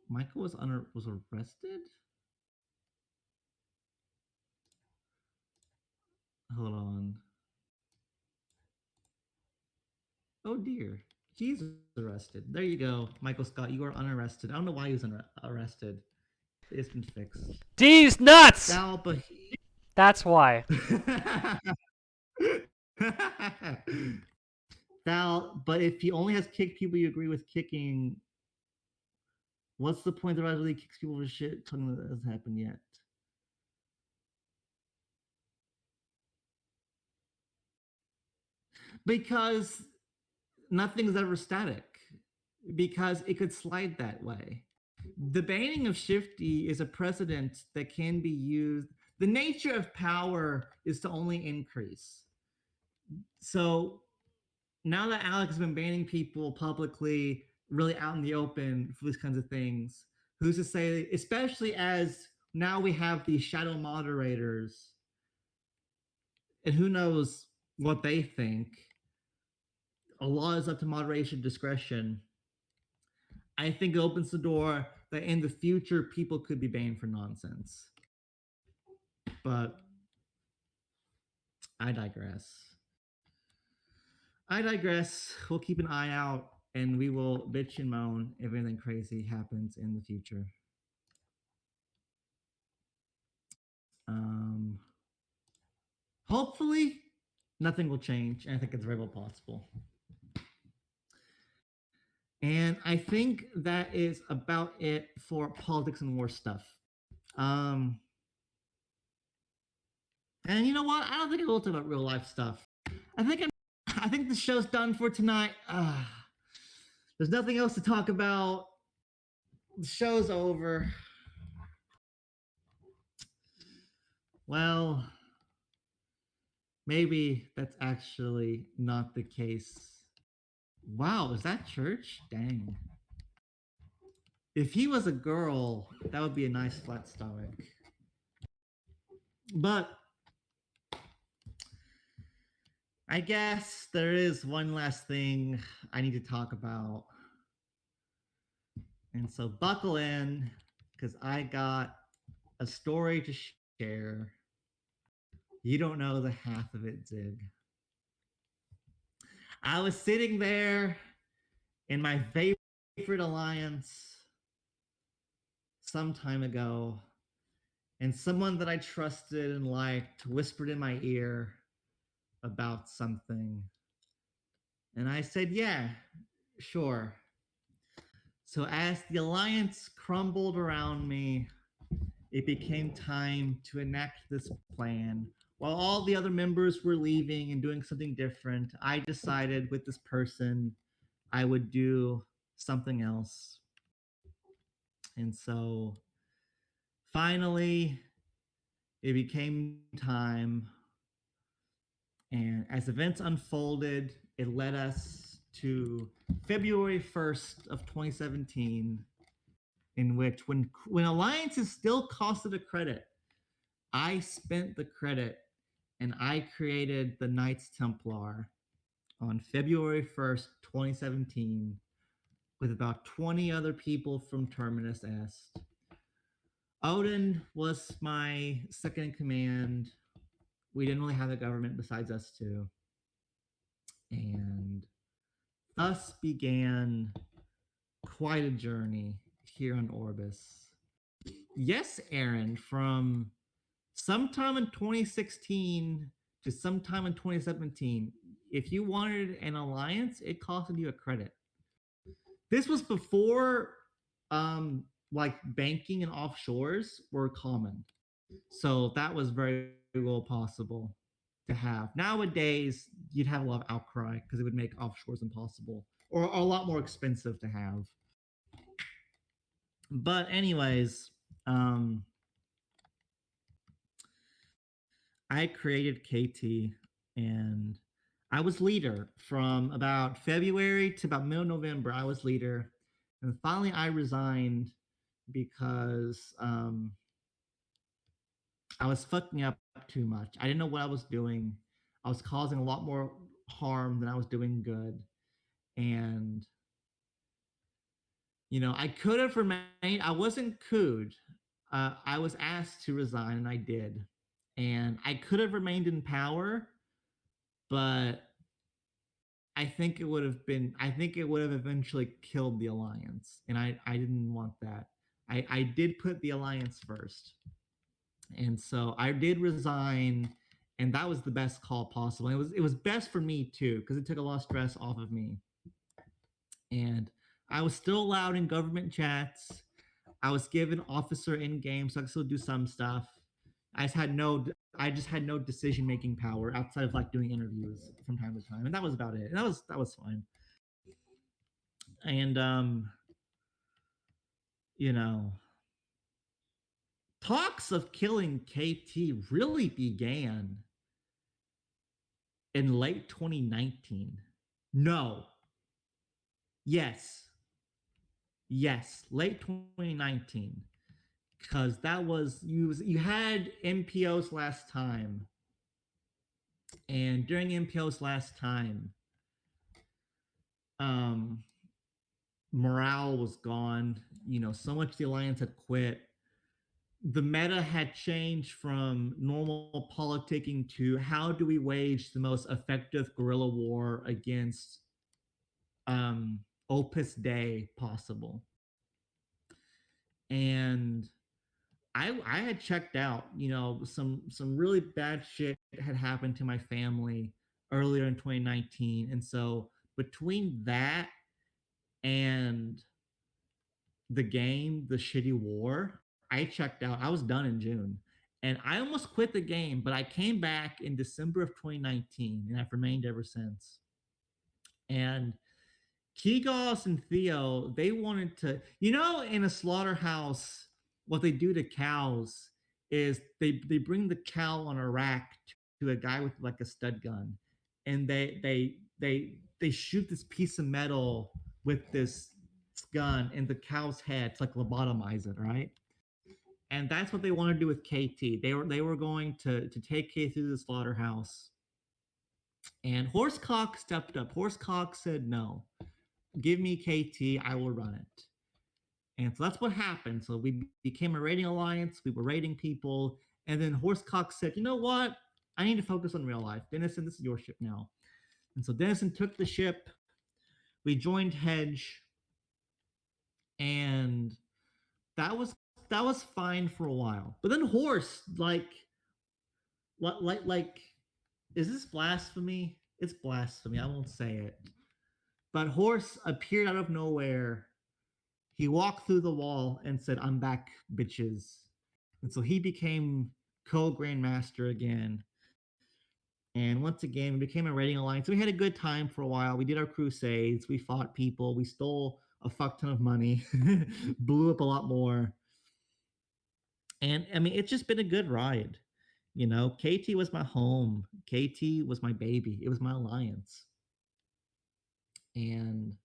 Michael was arrested? Hold on. Oh dear. He's arrested. There you go. Michael Scott, you are unarrested. I don't know why he was arrested. It's been fixed. D's nuts! Now, but That's why. Val, but if he only has kicked people you agree with kicking, What's the point that I really kicks people for shit talking that hasn't happened yet? Because nothing's ever static. Because it could slide that way. The banning of Shifty is a precedent that can be used. The nature of power is to only increase. So now that Alex has been banning people publicly, really out in the open for these kinds of things, who's to say, especially as now we have these shadow moderators, and who knows what they think. A lot is up to moderation discretion. I think it opens the door that in the future people could be banned for nonsense. But I digress. We'll keep an eye out and we will bitch and moan if anything crazy happens in the future. Hopefully, nothing will change. And I think it's very well possible. And I think that is about it for politics and war stuff. And you know what? I don't think I will talk about real life stuff. I think the show's done for tonight. There's nothing else to talk about. The show's over. Well, maybe that's actually not the case. Wow, is that church? Dang. If he was a girl, that would be a nice flat stomach. But I guess there is one last thing I need to talk about. And so buckle in, because I got a story to share. You don't know the half of it, Zig. I was sitting there in my favorite alliance some time ago, and someone that I trusted and liked whispered in my ear about something. And I said, yeah, sure. So as the alliance crumbled around me, it became time to enact this plan. While all the other members were leaving and doing something different, I decided with this person, I would do something else. And so finally, it became time. And as events unfolded, it led us to February 1st of 2017, in which when alliances still costed a credit, I spent the credit and I created the Knights Templar on February 1st, 2017, with about 20 other people from Terminus Est. Odin was my second in command. We didn't really have a government besides us two. And thus began quite a journey here on Orbis. Yes, Aaron, from sometime in 2016 to sometime in 2017, if you wanted an alliance, it costed you a credit. This was before like banking and offshores were common. So that was very well possible to have. Nowadays, you'd have a lot of outcry because it would make offshores impossible or a lot more expensive to have. But anyways, I created KT and I was leader from about February to about middle November. I was leader. And finally I resigned because I was fucking up too much. I didn't know what I was doing. I was causing a lot more harm than I was doing good. And, you know, I could have remained. I wasn't cooed. I was asked to resign and I did. And I could have remained in power, but I think it would have eventually killed the alliance. And I didn't want that. I did put the alliance first. And so I did resign, and that was the best call possible. It was best for me too, because it took a lot of stress off of me. And I was still allowed in government chats. I was given officer in game, so I could still do some stuff. I just had no decision making power outside of like doing interviews from time to time, and that was about it. And that was fine. And you know, talks of killing KT really began in late 2019. No. Yes. Yes, late 2019. Because that was you had MPOs last time. And during MPOs last time, morale was gone. So much the Alliance had quit. The meta had changed from normal politicking to how do we wage the most effective guerrilla war against Opus Dei possible. And I had checked out. Some really bad shit had happened to my family earlier in 2019, and so between that and the game, the shitty war, I checked out. I was done in June, and I almost quit the game, but I came back in December of 2019, and I've remained ever since. And Kigos and Theo, they wanted to, in a slaughterhouse, what they do to cows is they bring the cow on a rack to a guy with like a stud gun, and they shoot this piece of metal with this gun in the cow's head to like lobotomize it, right? And that's what they want to do with KT. They were going to take K through the slaughterhouse, and Horsecock stepped up. Horsecock said, "No, give me KT. I will run it." And so that's what happened. So we became a raiding alliance. We were raiding people, and then Horsecock said, "You know what? I need to focus on real life. Dennison, this is your ship now." And so Dennison took the ship. We joined Hedge, and that was fine for a while. But then Horse, like, is this blasphemy? It's blasphemy. I won't say it. But Horse appeared out of nowhere. He walked through the wall and said, "I'm back, bitches." And so he became co-grandmaster again. And once again, we became a raiding alliance. We had a good time for a while. We did our crusades. We fought people. We stole a fuck ton of money. Blew up a lot more. And I mean, it's just been a good ride. KT was my home. KT was my baby. It was my alliance. And,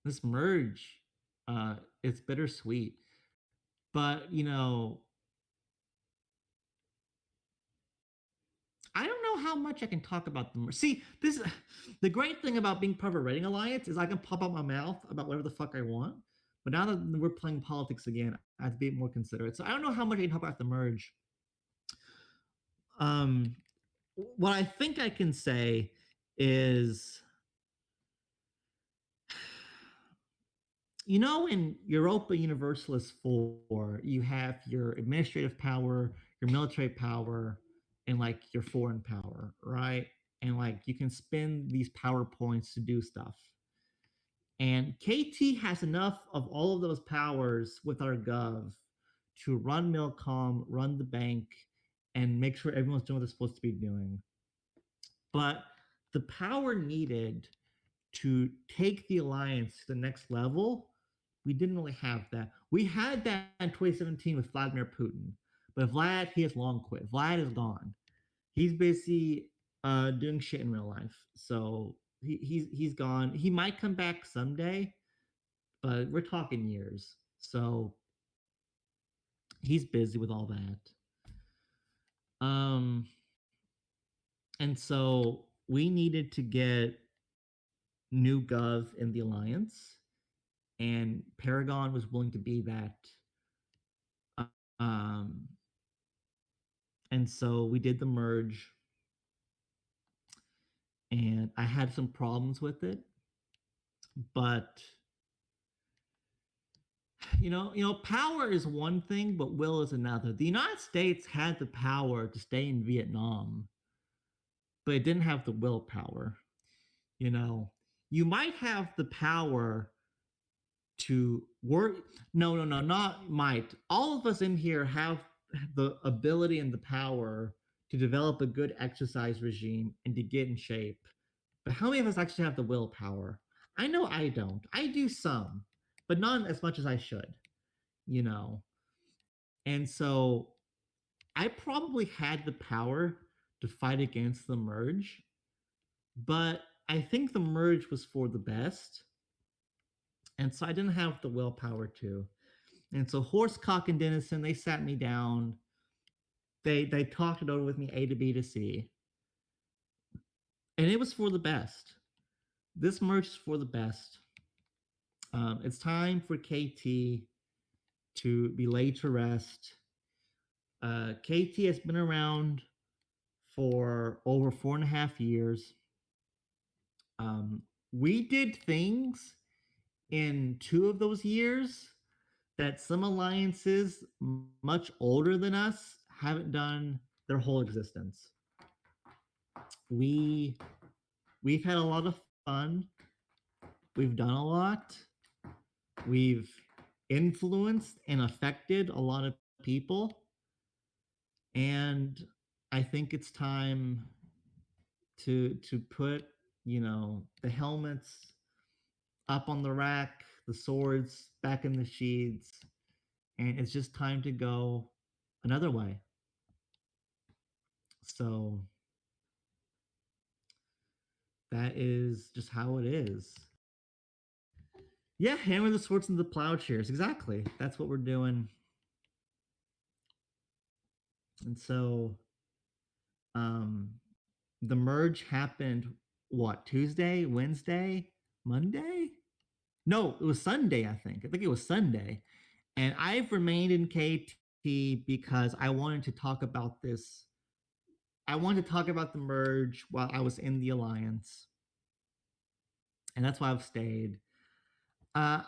this merge, it's bittersweet. But, I don't know how much I can talk about the merge. See, the great thing about being part of a raiding alliance is I can pop out my mouth about whatever the fuck I want. But now that we're playing politics again, I have to be more considerate. So I don't know how much I can talk about the merge. What I think I can say is, in Europa Universalis 4, you have your administrative power, your military power, and like your foreign power, right? And like you can spend these power points to do stuff. And KT has enough of all of those powers with our gov to run Milcom, run the bank, and make sure everyone's doing what they're supposed to be doing. But the power needed to take the alliance to the next level, we didn't really have that. We had that in 2017 with Vladimir Putin, but Vlad, he has long quit. Vlad is gone. He's busy doing shit in real life, so he's gone. He might come back someday, but we're talking years. So he's busy with all that. And so we needed to get new gov in the alliance, and Paragon was willing to be that. And so we did the merge, and I had some problems with it, but power is one thing, but will is another. The United States had the power to stay in Vietnam, but it didn't have the willpower. You know, you might have the power to work. No, not might. All of us in here have the ability and the power to develop a good exercise regime and to get in shape. But how many of us actually have the willpower? I know I don't. I do some, but not as much as I should, you know. And so I probably had the power to fight against the merge, but I think the merge was for the best. And so I didn't have the willpower to. And so Horsecock and Dennison, they sat me down. They talked it over with me, A to B to C. And it was for the best. This merge is for the best. It's time for KT to be laid to rest. KT has been around for over 4.5 years. We did things in 2 of those years that some alliances much older than us haven't done their whole existence. We've had a lot of fun. We've done a lot. We've influenced and affected a lot of people. And I think it's time to put, you know, the helmets up on the rack, the swords back in the sheaths, and it's just time to go another way. So that is just how it is. Yeah, hammer the swords into the plowshares. Exactly. That's what we're doing. And so the merge happened what, Tuesday, Wednesday, Monday? No, it was Sunday, I think. I think it was Sunday. And I've remained in KT because I wanted to talk about this. I wanted to talk about the merge while I was in the Alliance. And that's why I've stayed. I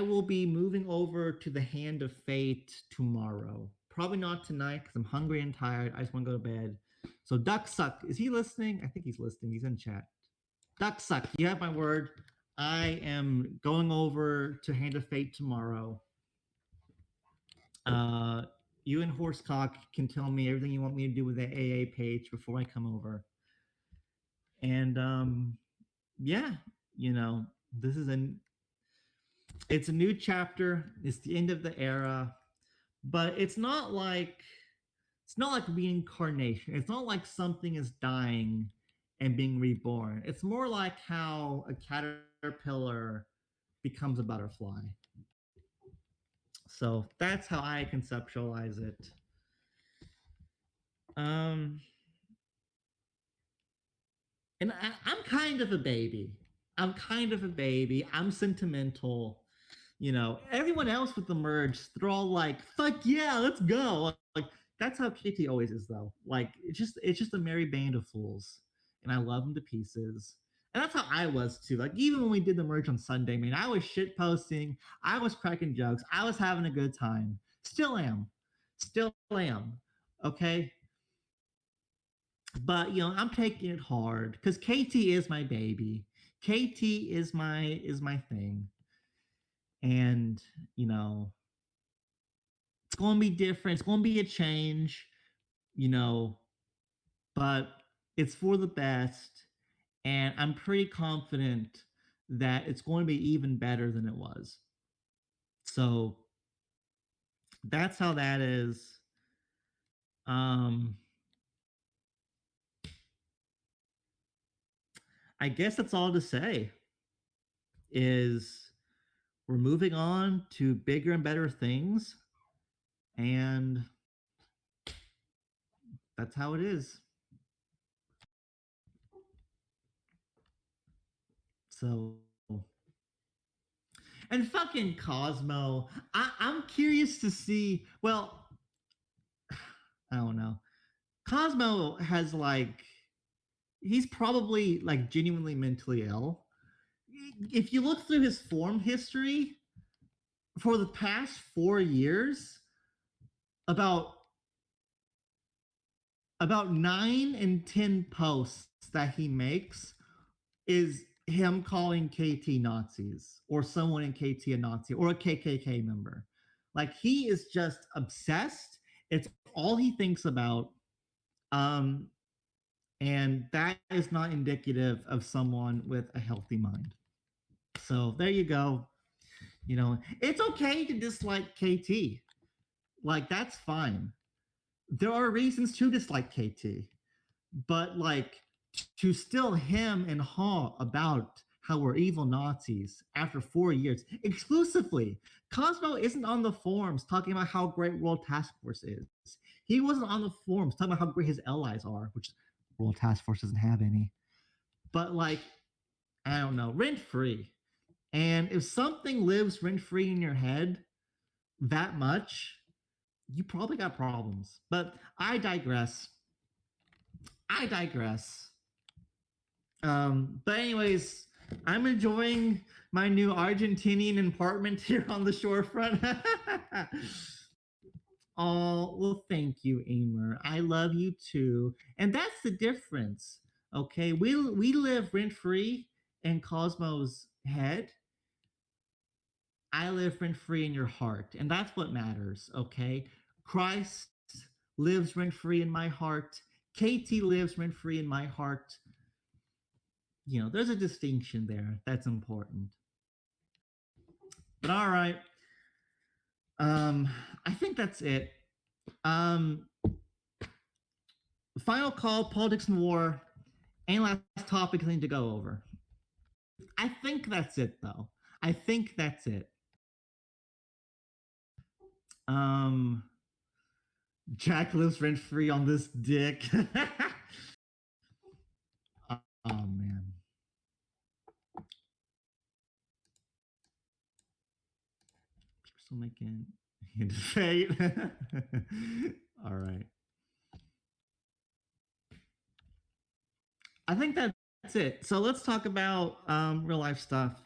will be moving over to the Hand of Fate tomorrow. Probably not tonight because I'm hungry and tired. I just want to go to bed. So Ducksuck, is he listening? I think he's listening. He's in chat. Ducksuck, you have my word. I am going over to Hand of Fate tomorrow. You and Horsecock can tell me everything you want me to do with the AA page before I come over. And yeah, you know, it's a new chapter. It's the end of the era, but it's not like reincarnation. It's not like something is dying and being reborn. It's more like how a caterpillar becomes a butterfly. So that's how I conceptualize it. And I'm kind of a baby. I'm sentimental. You know, everyone else with the merge, they're all like, fuck yeah, let's go. Like, that's how KT always is, though. Like, it's just a merry band of fools. And I love them to pieces. And that's how I was too. Like, even when we did the merge on Sunday, man, I was shit posting, I was cracking jokes, I was having a good time. Still am. Okay. But you know, I'm taking it hard because KT is my baby. KT is my thing. And you know, it's going to be different. It's going to be a change, you know, but it's for the best. And I'm pretty confident that it's going to be even better than it was. So that's how that is. I guess that's all to say is we're moving on to bigger and better things. And that's how it is. So, and fucking Cosmo, I'm curious to see. Well, I don't know. Cosmo has like, he's probably like genuinely mentally ill. If you look through his form history for the past 4 years, about about 9 in 10 posts that he makes is him calling KT Nazis or someone in KT a Nazi or a KKK member. Like he is just obsessed. It's all he thinks about. And that is not indicative of someone with a healthy mind. So there you go. You know, it's okay to dislike KT. Like that's fine. There are reasons to dislike KT, but like to still hem and haw about how we're evil Nazis after 4 years exclusively. Cosmo isn't on the forums talking about how great World Task Force is. He wasn't on the forums talking about how great his allies are, which World Task Force doesn't have any. But like, I don't know, rent free. And if something lives rent free in your head that much, you probably got problems. But I digress. But anyways, I'm enjoying my new Argentinian apartment here on the shorefront. Oh, well, thank you, Emer. I love you too. And that's the difference. Okay, we live rent free in Cosmo's head. I live rent free in your heart, and that's what matters. Okay, Christ lives rent free in my heart. KT lives rent free in my heart. You know, there's a distinction there that's important. But all right. I think that's it. Final call, politics and war. Any last topic I need to go over? I think that's it, though. I think that's it. Jack lives rent free on this dick. Oh man. People still making fate. All right. I think that's it. So let's talk about real life stuff.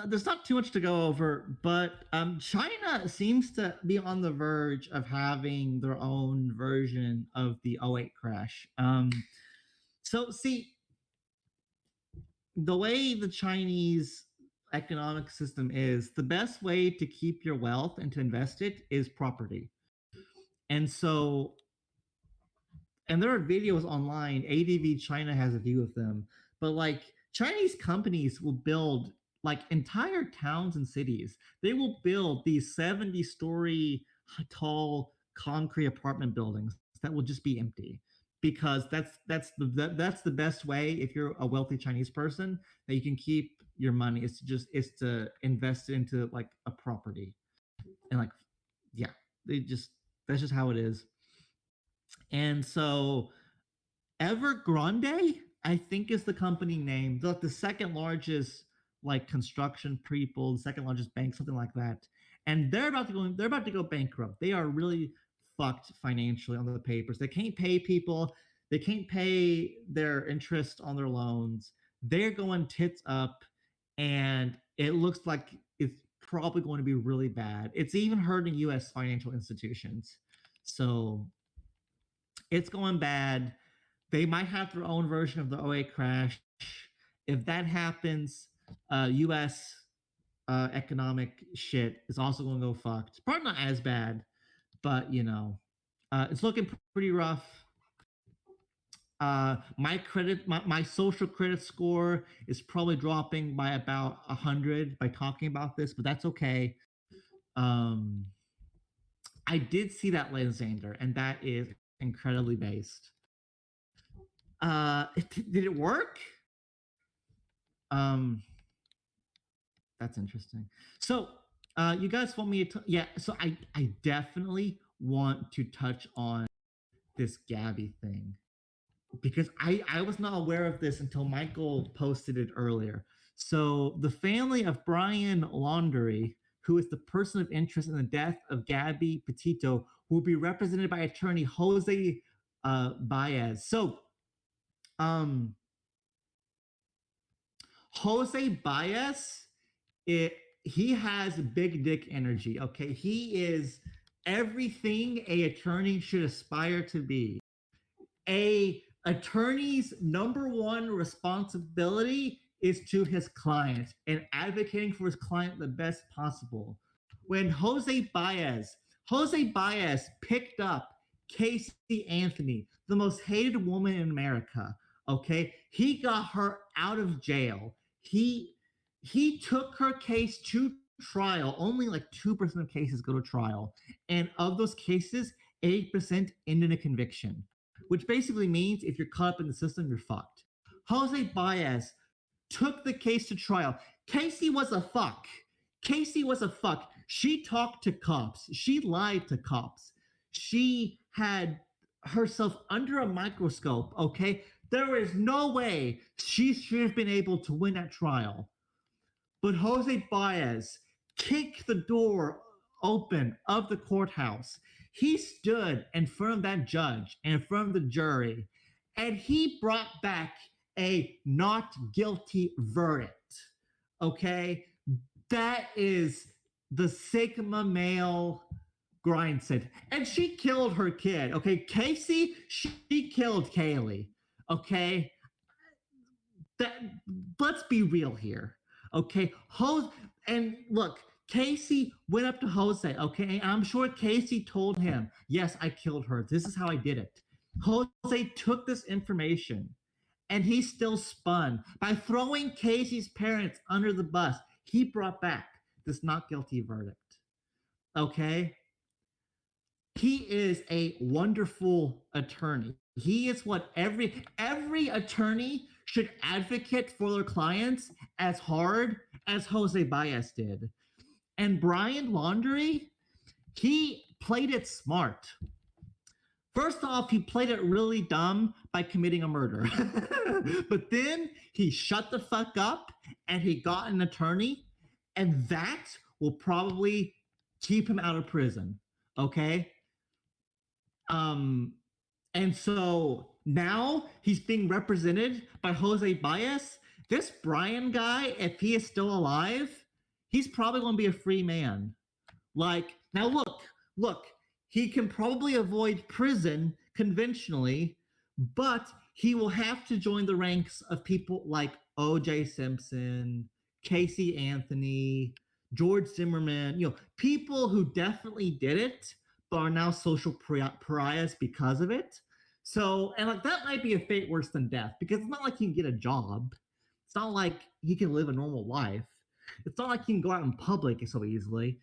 There's not too much to go over, but China seems to be on the verge of having their own version of the '08 crash. So see, the way the Chinese economic system is, the best way to keep your wealth and to invest it is property. And so, and there are videos online, ADV China has a view of them, but like Chinese companies will build like entire towns and cities. They will build these 70-story tall concrete apartment buildings that will just be empty because that's the best way if you're a wealthy Chinese person that you can keep your money is to invest it into like a property. And like yeah, that's just how it is. And so Evergrande, I think is the company name, the second largest like construction people, the second largest bank, something like that. And they're about to go bankrupt. They are really fucked financially on the papers. They can't pay people. They can't pay their interest on their loans. They're going tits up, and it looks like it's probably going to be really bad. It's even hurting U.S. financial institutions. So it's going bad. They might have their own version of the '08 crash. If that happens, U.S. Economic shit is also going to go fucked. Probably not as bad, but you know, it's looking pretty rough. My social credit score is probably dropping by about 100 by talking about this, but that's okay. I did see that, Alexander, and that is incredibly based. Did it work? That's interesting. So, you guys want me to? Yeah. So I definitely want to touch on this Gabby thing because I was not aware of this until Michael posted it earlier. So the family of Brian Laundrie, who is the person of interest in the death of Gabby Petito, will be represented by attorney Jose Baez. So, Jose Baez, he has big dick energy. Okay, he is everything a attorney should aspire to be. A attorney's number one responsibility is to his client and advocating for his client the best possible. When Jose Baez picked up Casey Anthony, the most hated woman in America, okay? He got her out of jail. He took her case to trial. Only like 2% of cases go to trial. And of those cases, 80% end in a conviction, which basically means if you're caught up in the system, you're fucked. Jose Baez took the case to trial. Casey was a fuck. She talked to cops. She lied to cops. She had herself under a microscope, okay? There is no way she should have been able to win at trial. But Jose Baez kicked the door open of the courthouse. He stood in front of that judge and in front of the jury, and he brought back a not guilty verdict. Okay? That is the Sigma male grindset. And she killed her kid. Okay? Casey, she killed Kaylee. Okay? Let's be real here. Okay? And look, Casey went up to Jose, okay? And I'm sure Casey told him, yes, I killed her. This is how I did it. Jose took this information and he still spun. By throwing Casey's parents under the bus, he brought back this not guilty verdict. Okay? He is a wonderful attorney. He is what every attorney should advocate for their clients as hard as Jose Baez did. And Brian Laundrie, he played it smart. First off, he played it really dumb by committing a murder. But then he shut the fuck up and he got an attorney, and that will probably keep him out of prison. Okay? And so now he's being represented by Jose Baez. This Brian guy, if he is still alive, he's probably going to be a free man. Like, now look, he can probably avoid prison conventionally, but he will have to join the ranks of people like O.J. Simpson, Casey Anthony, George Zimmerman, people who definitely did it, but are now social pariahs because of it. So, and like that might be a fate worse than death, because it's not like he can get a job. It's not like he can live a normal life. It's not like he can go out in public so easily.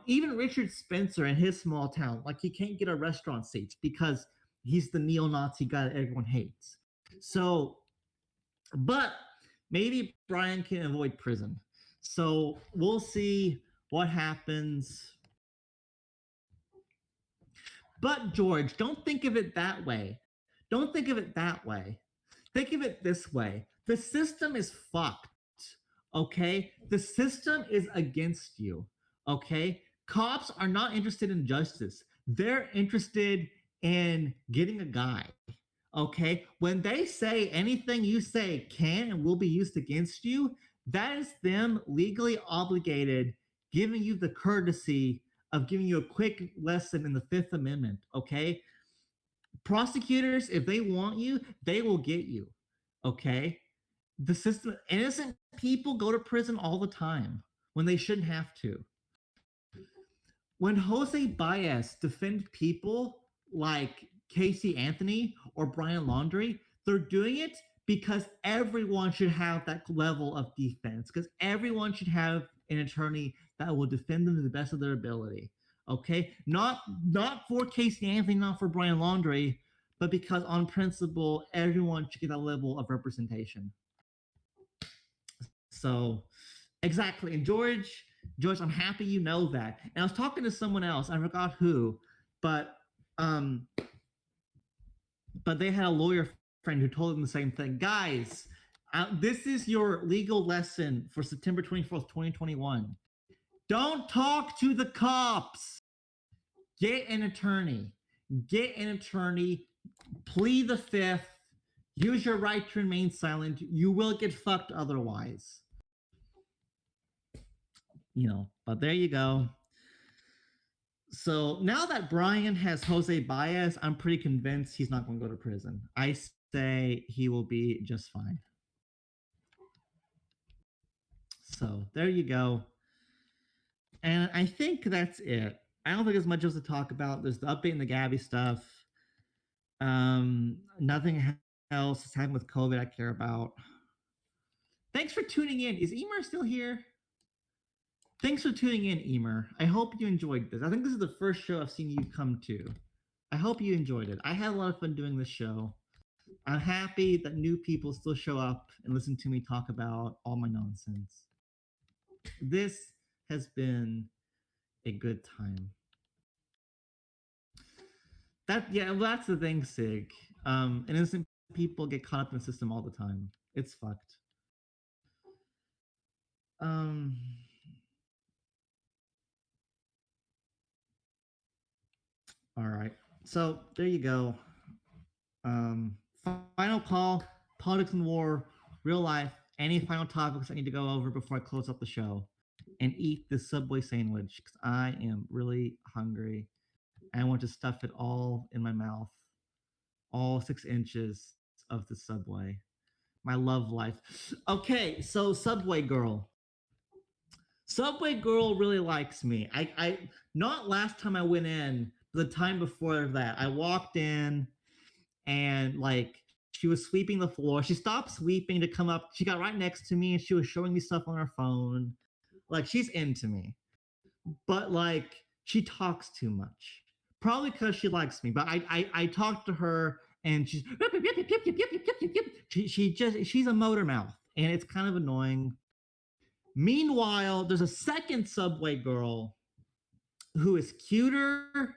Even Richard Spencer in his small town, like he can't get a restaurant seat because he's the neo-Nazi guy that everyone hates. So, but maybe Brian can avoid prison. So we'll see what happens. But George, don't think of it that way. Don't think of it that way. Think of it this way. The system is fucked. Okay? The system is against you. Okay? Cops are not interested in justice. They're interested in getting a guy. Okay? When they say anything you say can and will be used against you, that is them legally obligated, giving you the courtesy of giving you a quick lesson in the Fifth Amendment. Okay? Prosecutors, if they want you, they will get you. Okay? The system, innocent people go to prison all the time when they shouldn't have to. When Jose Baez defend people like Casey Anthony or Brian Laundrie, they're doing it because everyone should have that level of defense, because everyone should have an attorney that will defend them to the best of their ability. Okay? Not for Casey Anthony, not for Brian Laundrie, but because on principle, everyone should get that level of representation. So, exactly. And George, I'm happy you know that. And I was talking to someone else, I forgot who, but they had a lawyer friend who told them the same thing. Guys, this is your legal lesson for September 24th, 2021. Don't talk to the cops. Get an attorney. Plead the fifth. Use your right to remain silent. You will get fucked otherwise. But there you go. So now that Brian has Jose Baez, I'm pretty convinced he's not going to go to prison. I say he will be just fine. So there you go. And I think that's it. I don't think there's much else to talk about. There's the update in the Gabby stuff. Nothing else is happening with COVID I care about. Thanks for tuning in. Is Emer still here? Thanks for tuning in, Emer. I hope you enjoyed this. I think this is the first show I've seen you come to. I hope you enjoyed it. I had a lot of fun doing this show. I'm happy that new people still show up and listen to me talk about all my nonsense. This has been a good time. That's the thing, Sig. Innocent people get caught up in the system all the time. It's fucked. All right. So there you go. Final call, politics and war, real life. Any final topics I need to go over before I close up the show and eat this Subway sandwich because I am really hungry. I want to stuff it all in my mouth, all 6 inches of the Subway. My love life. Okay, so Subway Girl. Subway Girl really likes me. I not last time I went in, the time before that. I walked in and like she was sweeping the floor. She stopped sweeping to come up. She got right next to me and she was showing me stuff on her phone. Like she's into me. But like she talks too much. Probably because she likes me. But I talked to her and she's she's a motor mouth and it's kind of annoying. Meanwhile, there's a second Subway Girl who is cuter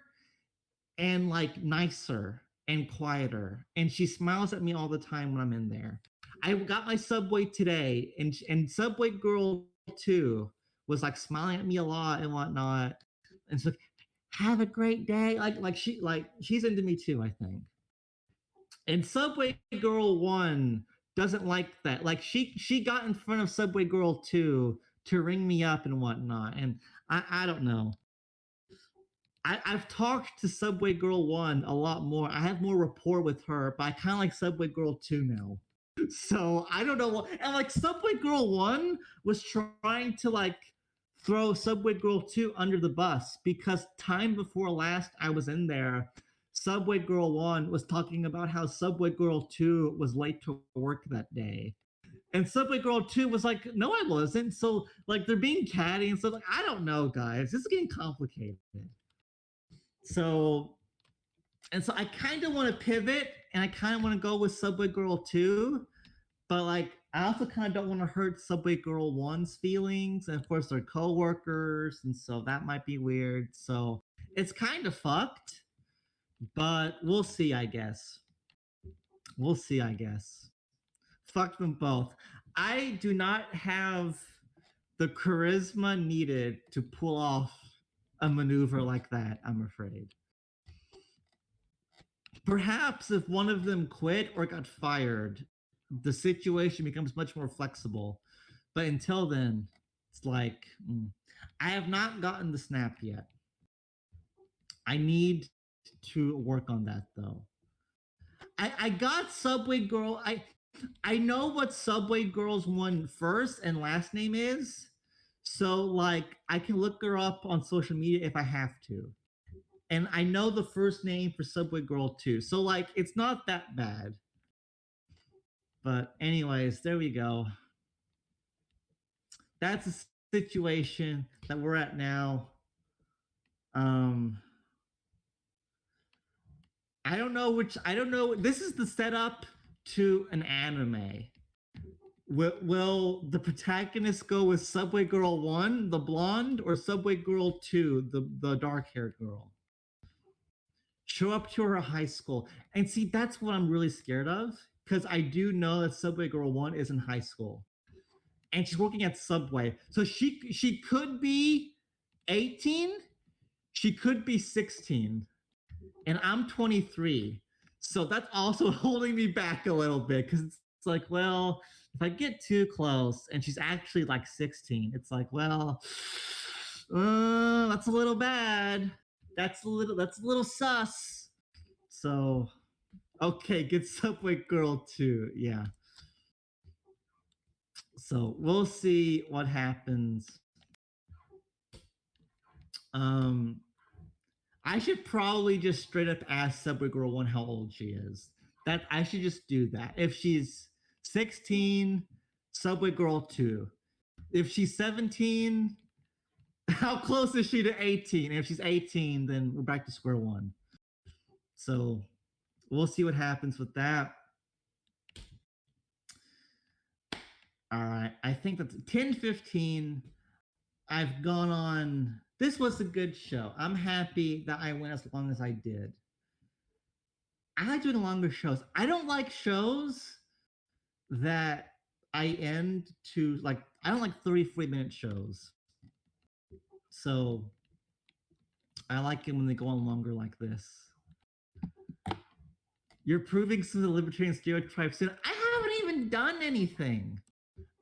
and like nicer and quieter, and she smiles at me all the time when I'm in there. I got my Subway today, and Subway Girl 2 was like smiling at me a lot and whatnot, and so have a great day. She's into me too, I think. And Subway Girl 1 doesn't like that. Like she got in front of Subway Girl 2 to ring me up and whatnot, and I don't know. I've talked to Subway Girl 1 a lot more. I have more rapport with her, but I kind of like Subway Girl 2 now. So I don't know what. And like Subway Girl 1 was trying to like throw Subway Girl 2 under the bus because time before last I was in there, Subway Girl 1 was talking about how Subway Girl 2 was late to work that day. And Subway Girl 2 was like, no, I wasn't. So like they're being catty and stuff. Like, I don't know, guys. This is getting complicated. So I kind of want to pivot and I kind of want to go with Subway Girl 2, but like I also kind of don't want to hurt Subway Girl 1's feelings, and of course they're co-workers, and so that might be weird. So it's kind of fucked, but we'll see, I guess. Fuck them both. I do not have the charisma needed to pull off a maneuver like that, I'm afraid. Perhaps if one of them quit or got fired, the situation becomes much more flexible. But until then, it's like, I have not gotten the snap yet. I need to work on that, though. I got Subway Girl. I know what Subway Girl's one first and last name is. So, like, I can look her up on social media if I have to. And I know the first name for Subway Girl too. So, like, it's not that bad. But anyways, there we go. That's the situation that we're at now. I don't know. This is the setup to an anime. Will the protagonist go with Subway Girl 1, the blonde, or Subway Girl 2, the dark-haired girl? Show up to her high school. And see, that's what I'm really scared of, because I do know that Subway Girl 1 is in high school. And she's working at Subway. So she could be 18, she could be 16. And I'm 23. So that's also holding me back a little bit, because it's like, well, if I get too close and she's actually like 16, it's like, well, that's a little bad. That's a little sus. So, okay, get Subway Girl too. Yeah. So we'll see what happens. I should probably just straight up ask Subway Girl 1 how old she is. That I should just do that. If she's 16, Subway Girl 2. If she's 17, how close is she to 18? And if she's 18, then we're back to square one. So we'll see what happens with that. All right. I think that's 10:15. I've gone on. This was a good show. I'm happy that I went as long as I did. I like doing longer shows. I don't like shows that I end to like, I don't like 30-40-minute shows. So I like it when they go on longer like this. You're proving some of the libertarian stereotypes. I haven't even done anything.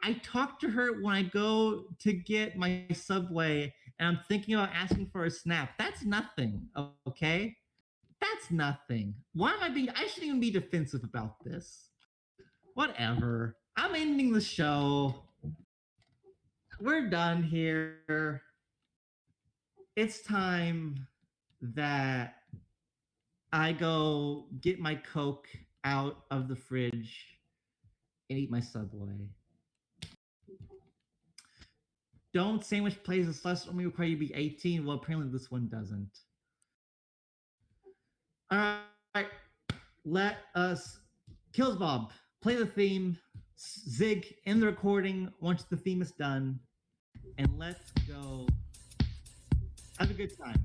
I talk to her when I go to get my Subway and I'm thinking about asking for a snap. That's nothing, okay? That's nothing. Why am I being, I shouldn't even be defensive about this. Whatever. I'm ending the show. We're done here. It's time that I go get my Coke out of the fridge and eat my Subway. Don't sandwich places less only require you to be 18. Well, apparently this one doesn't. All right, let us, Kills Bob, play the theme. Zig, end the recording once the theme is done. And let's go. Have a good time.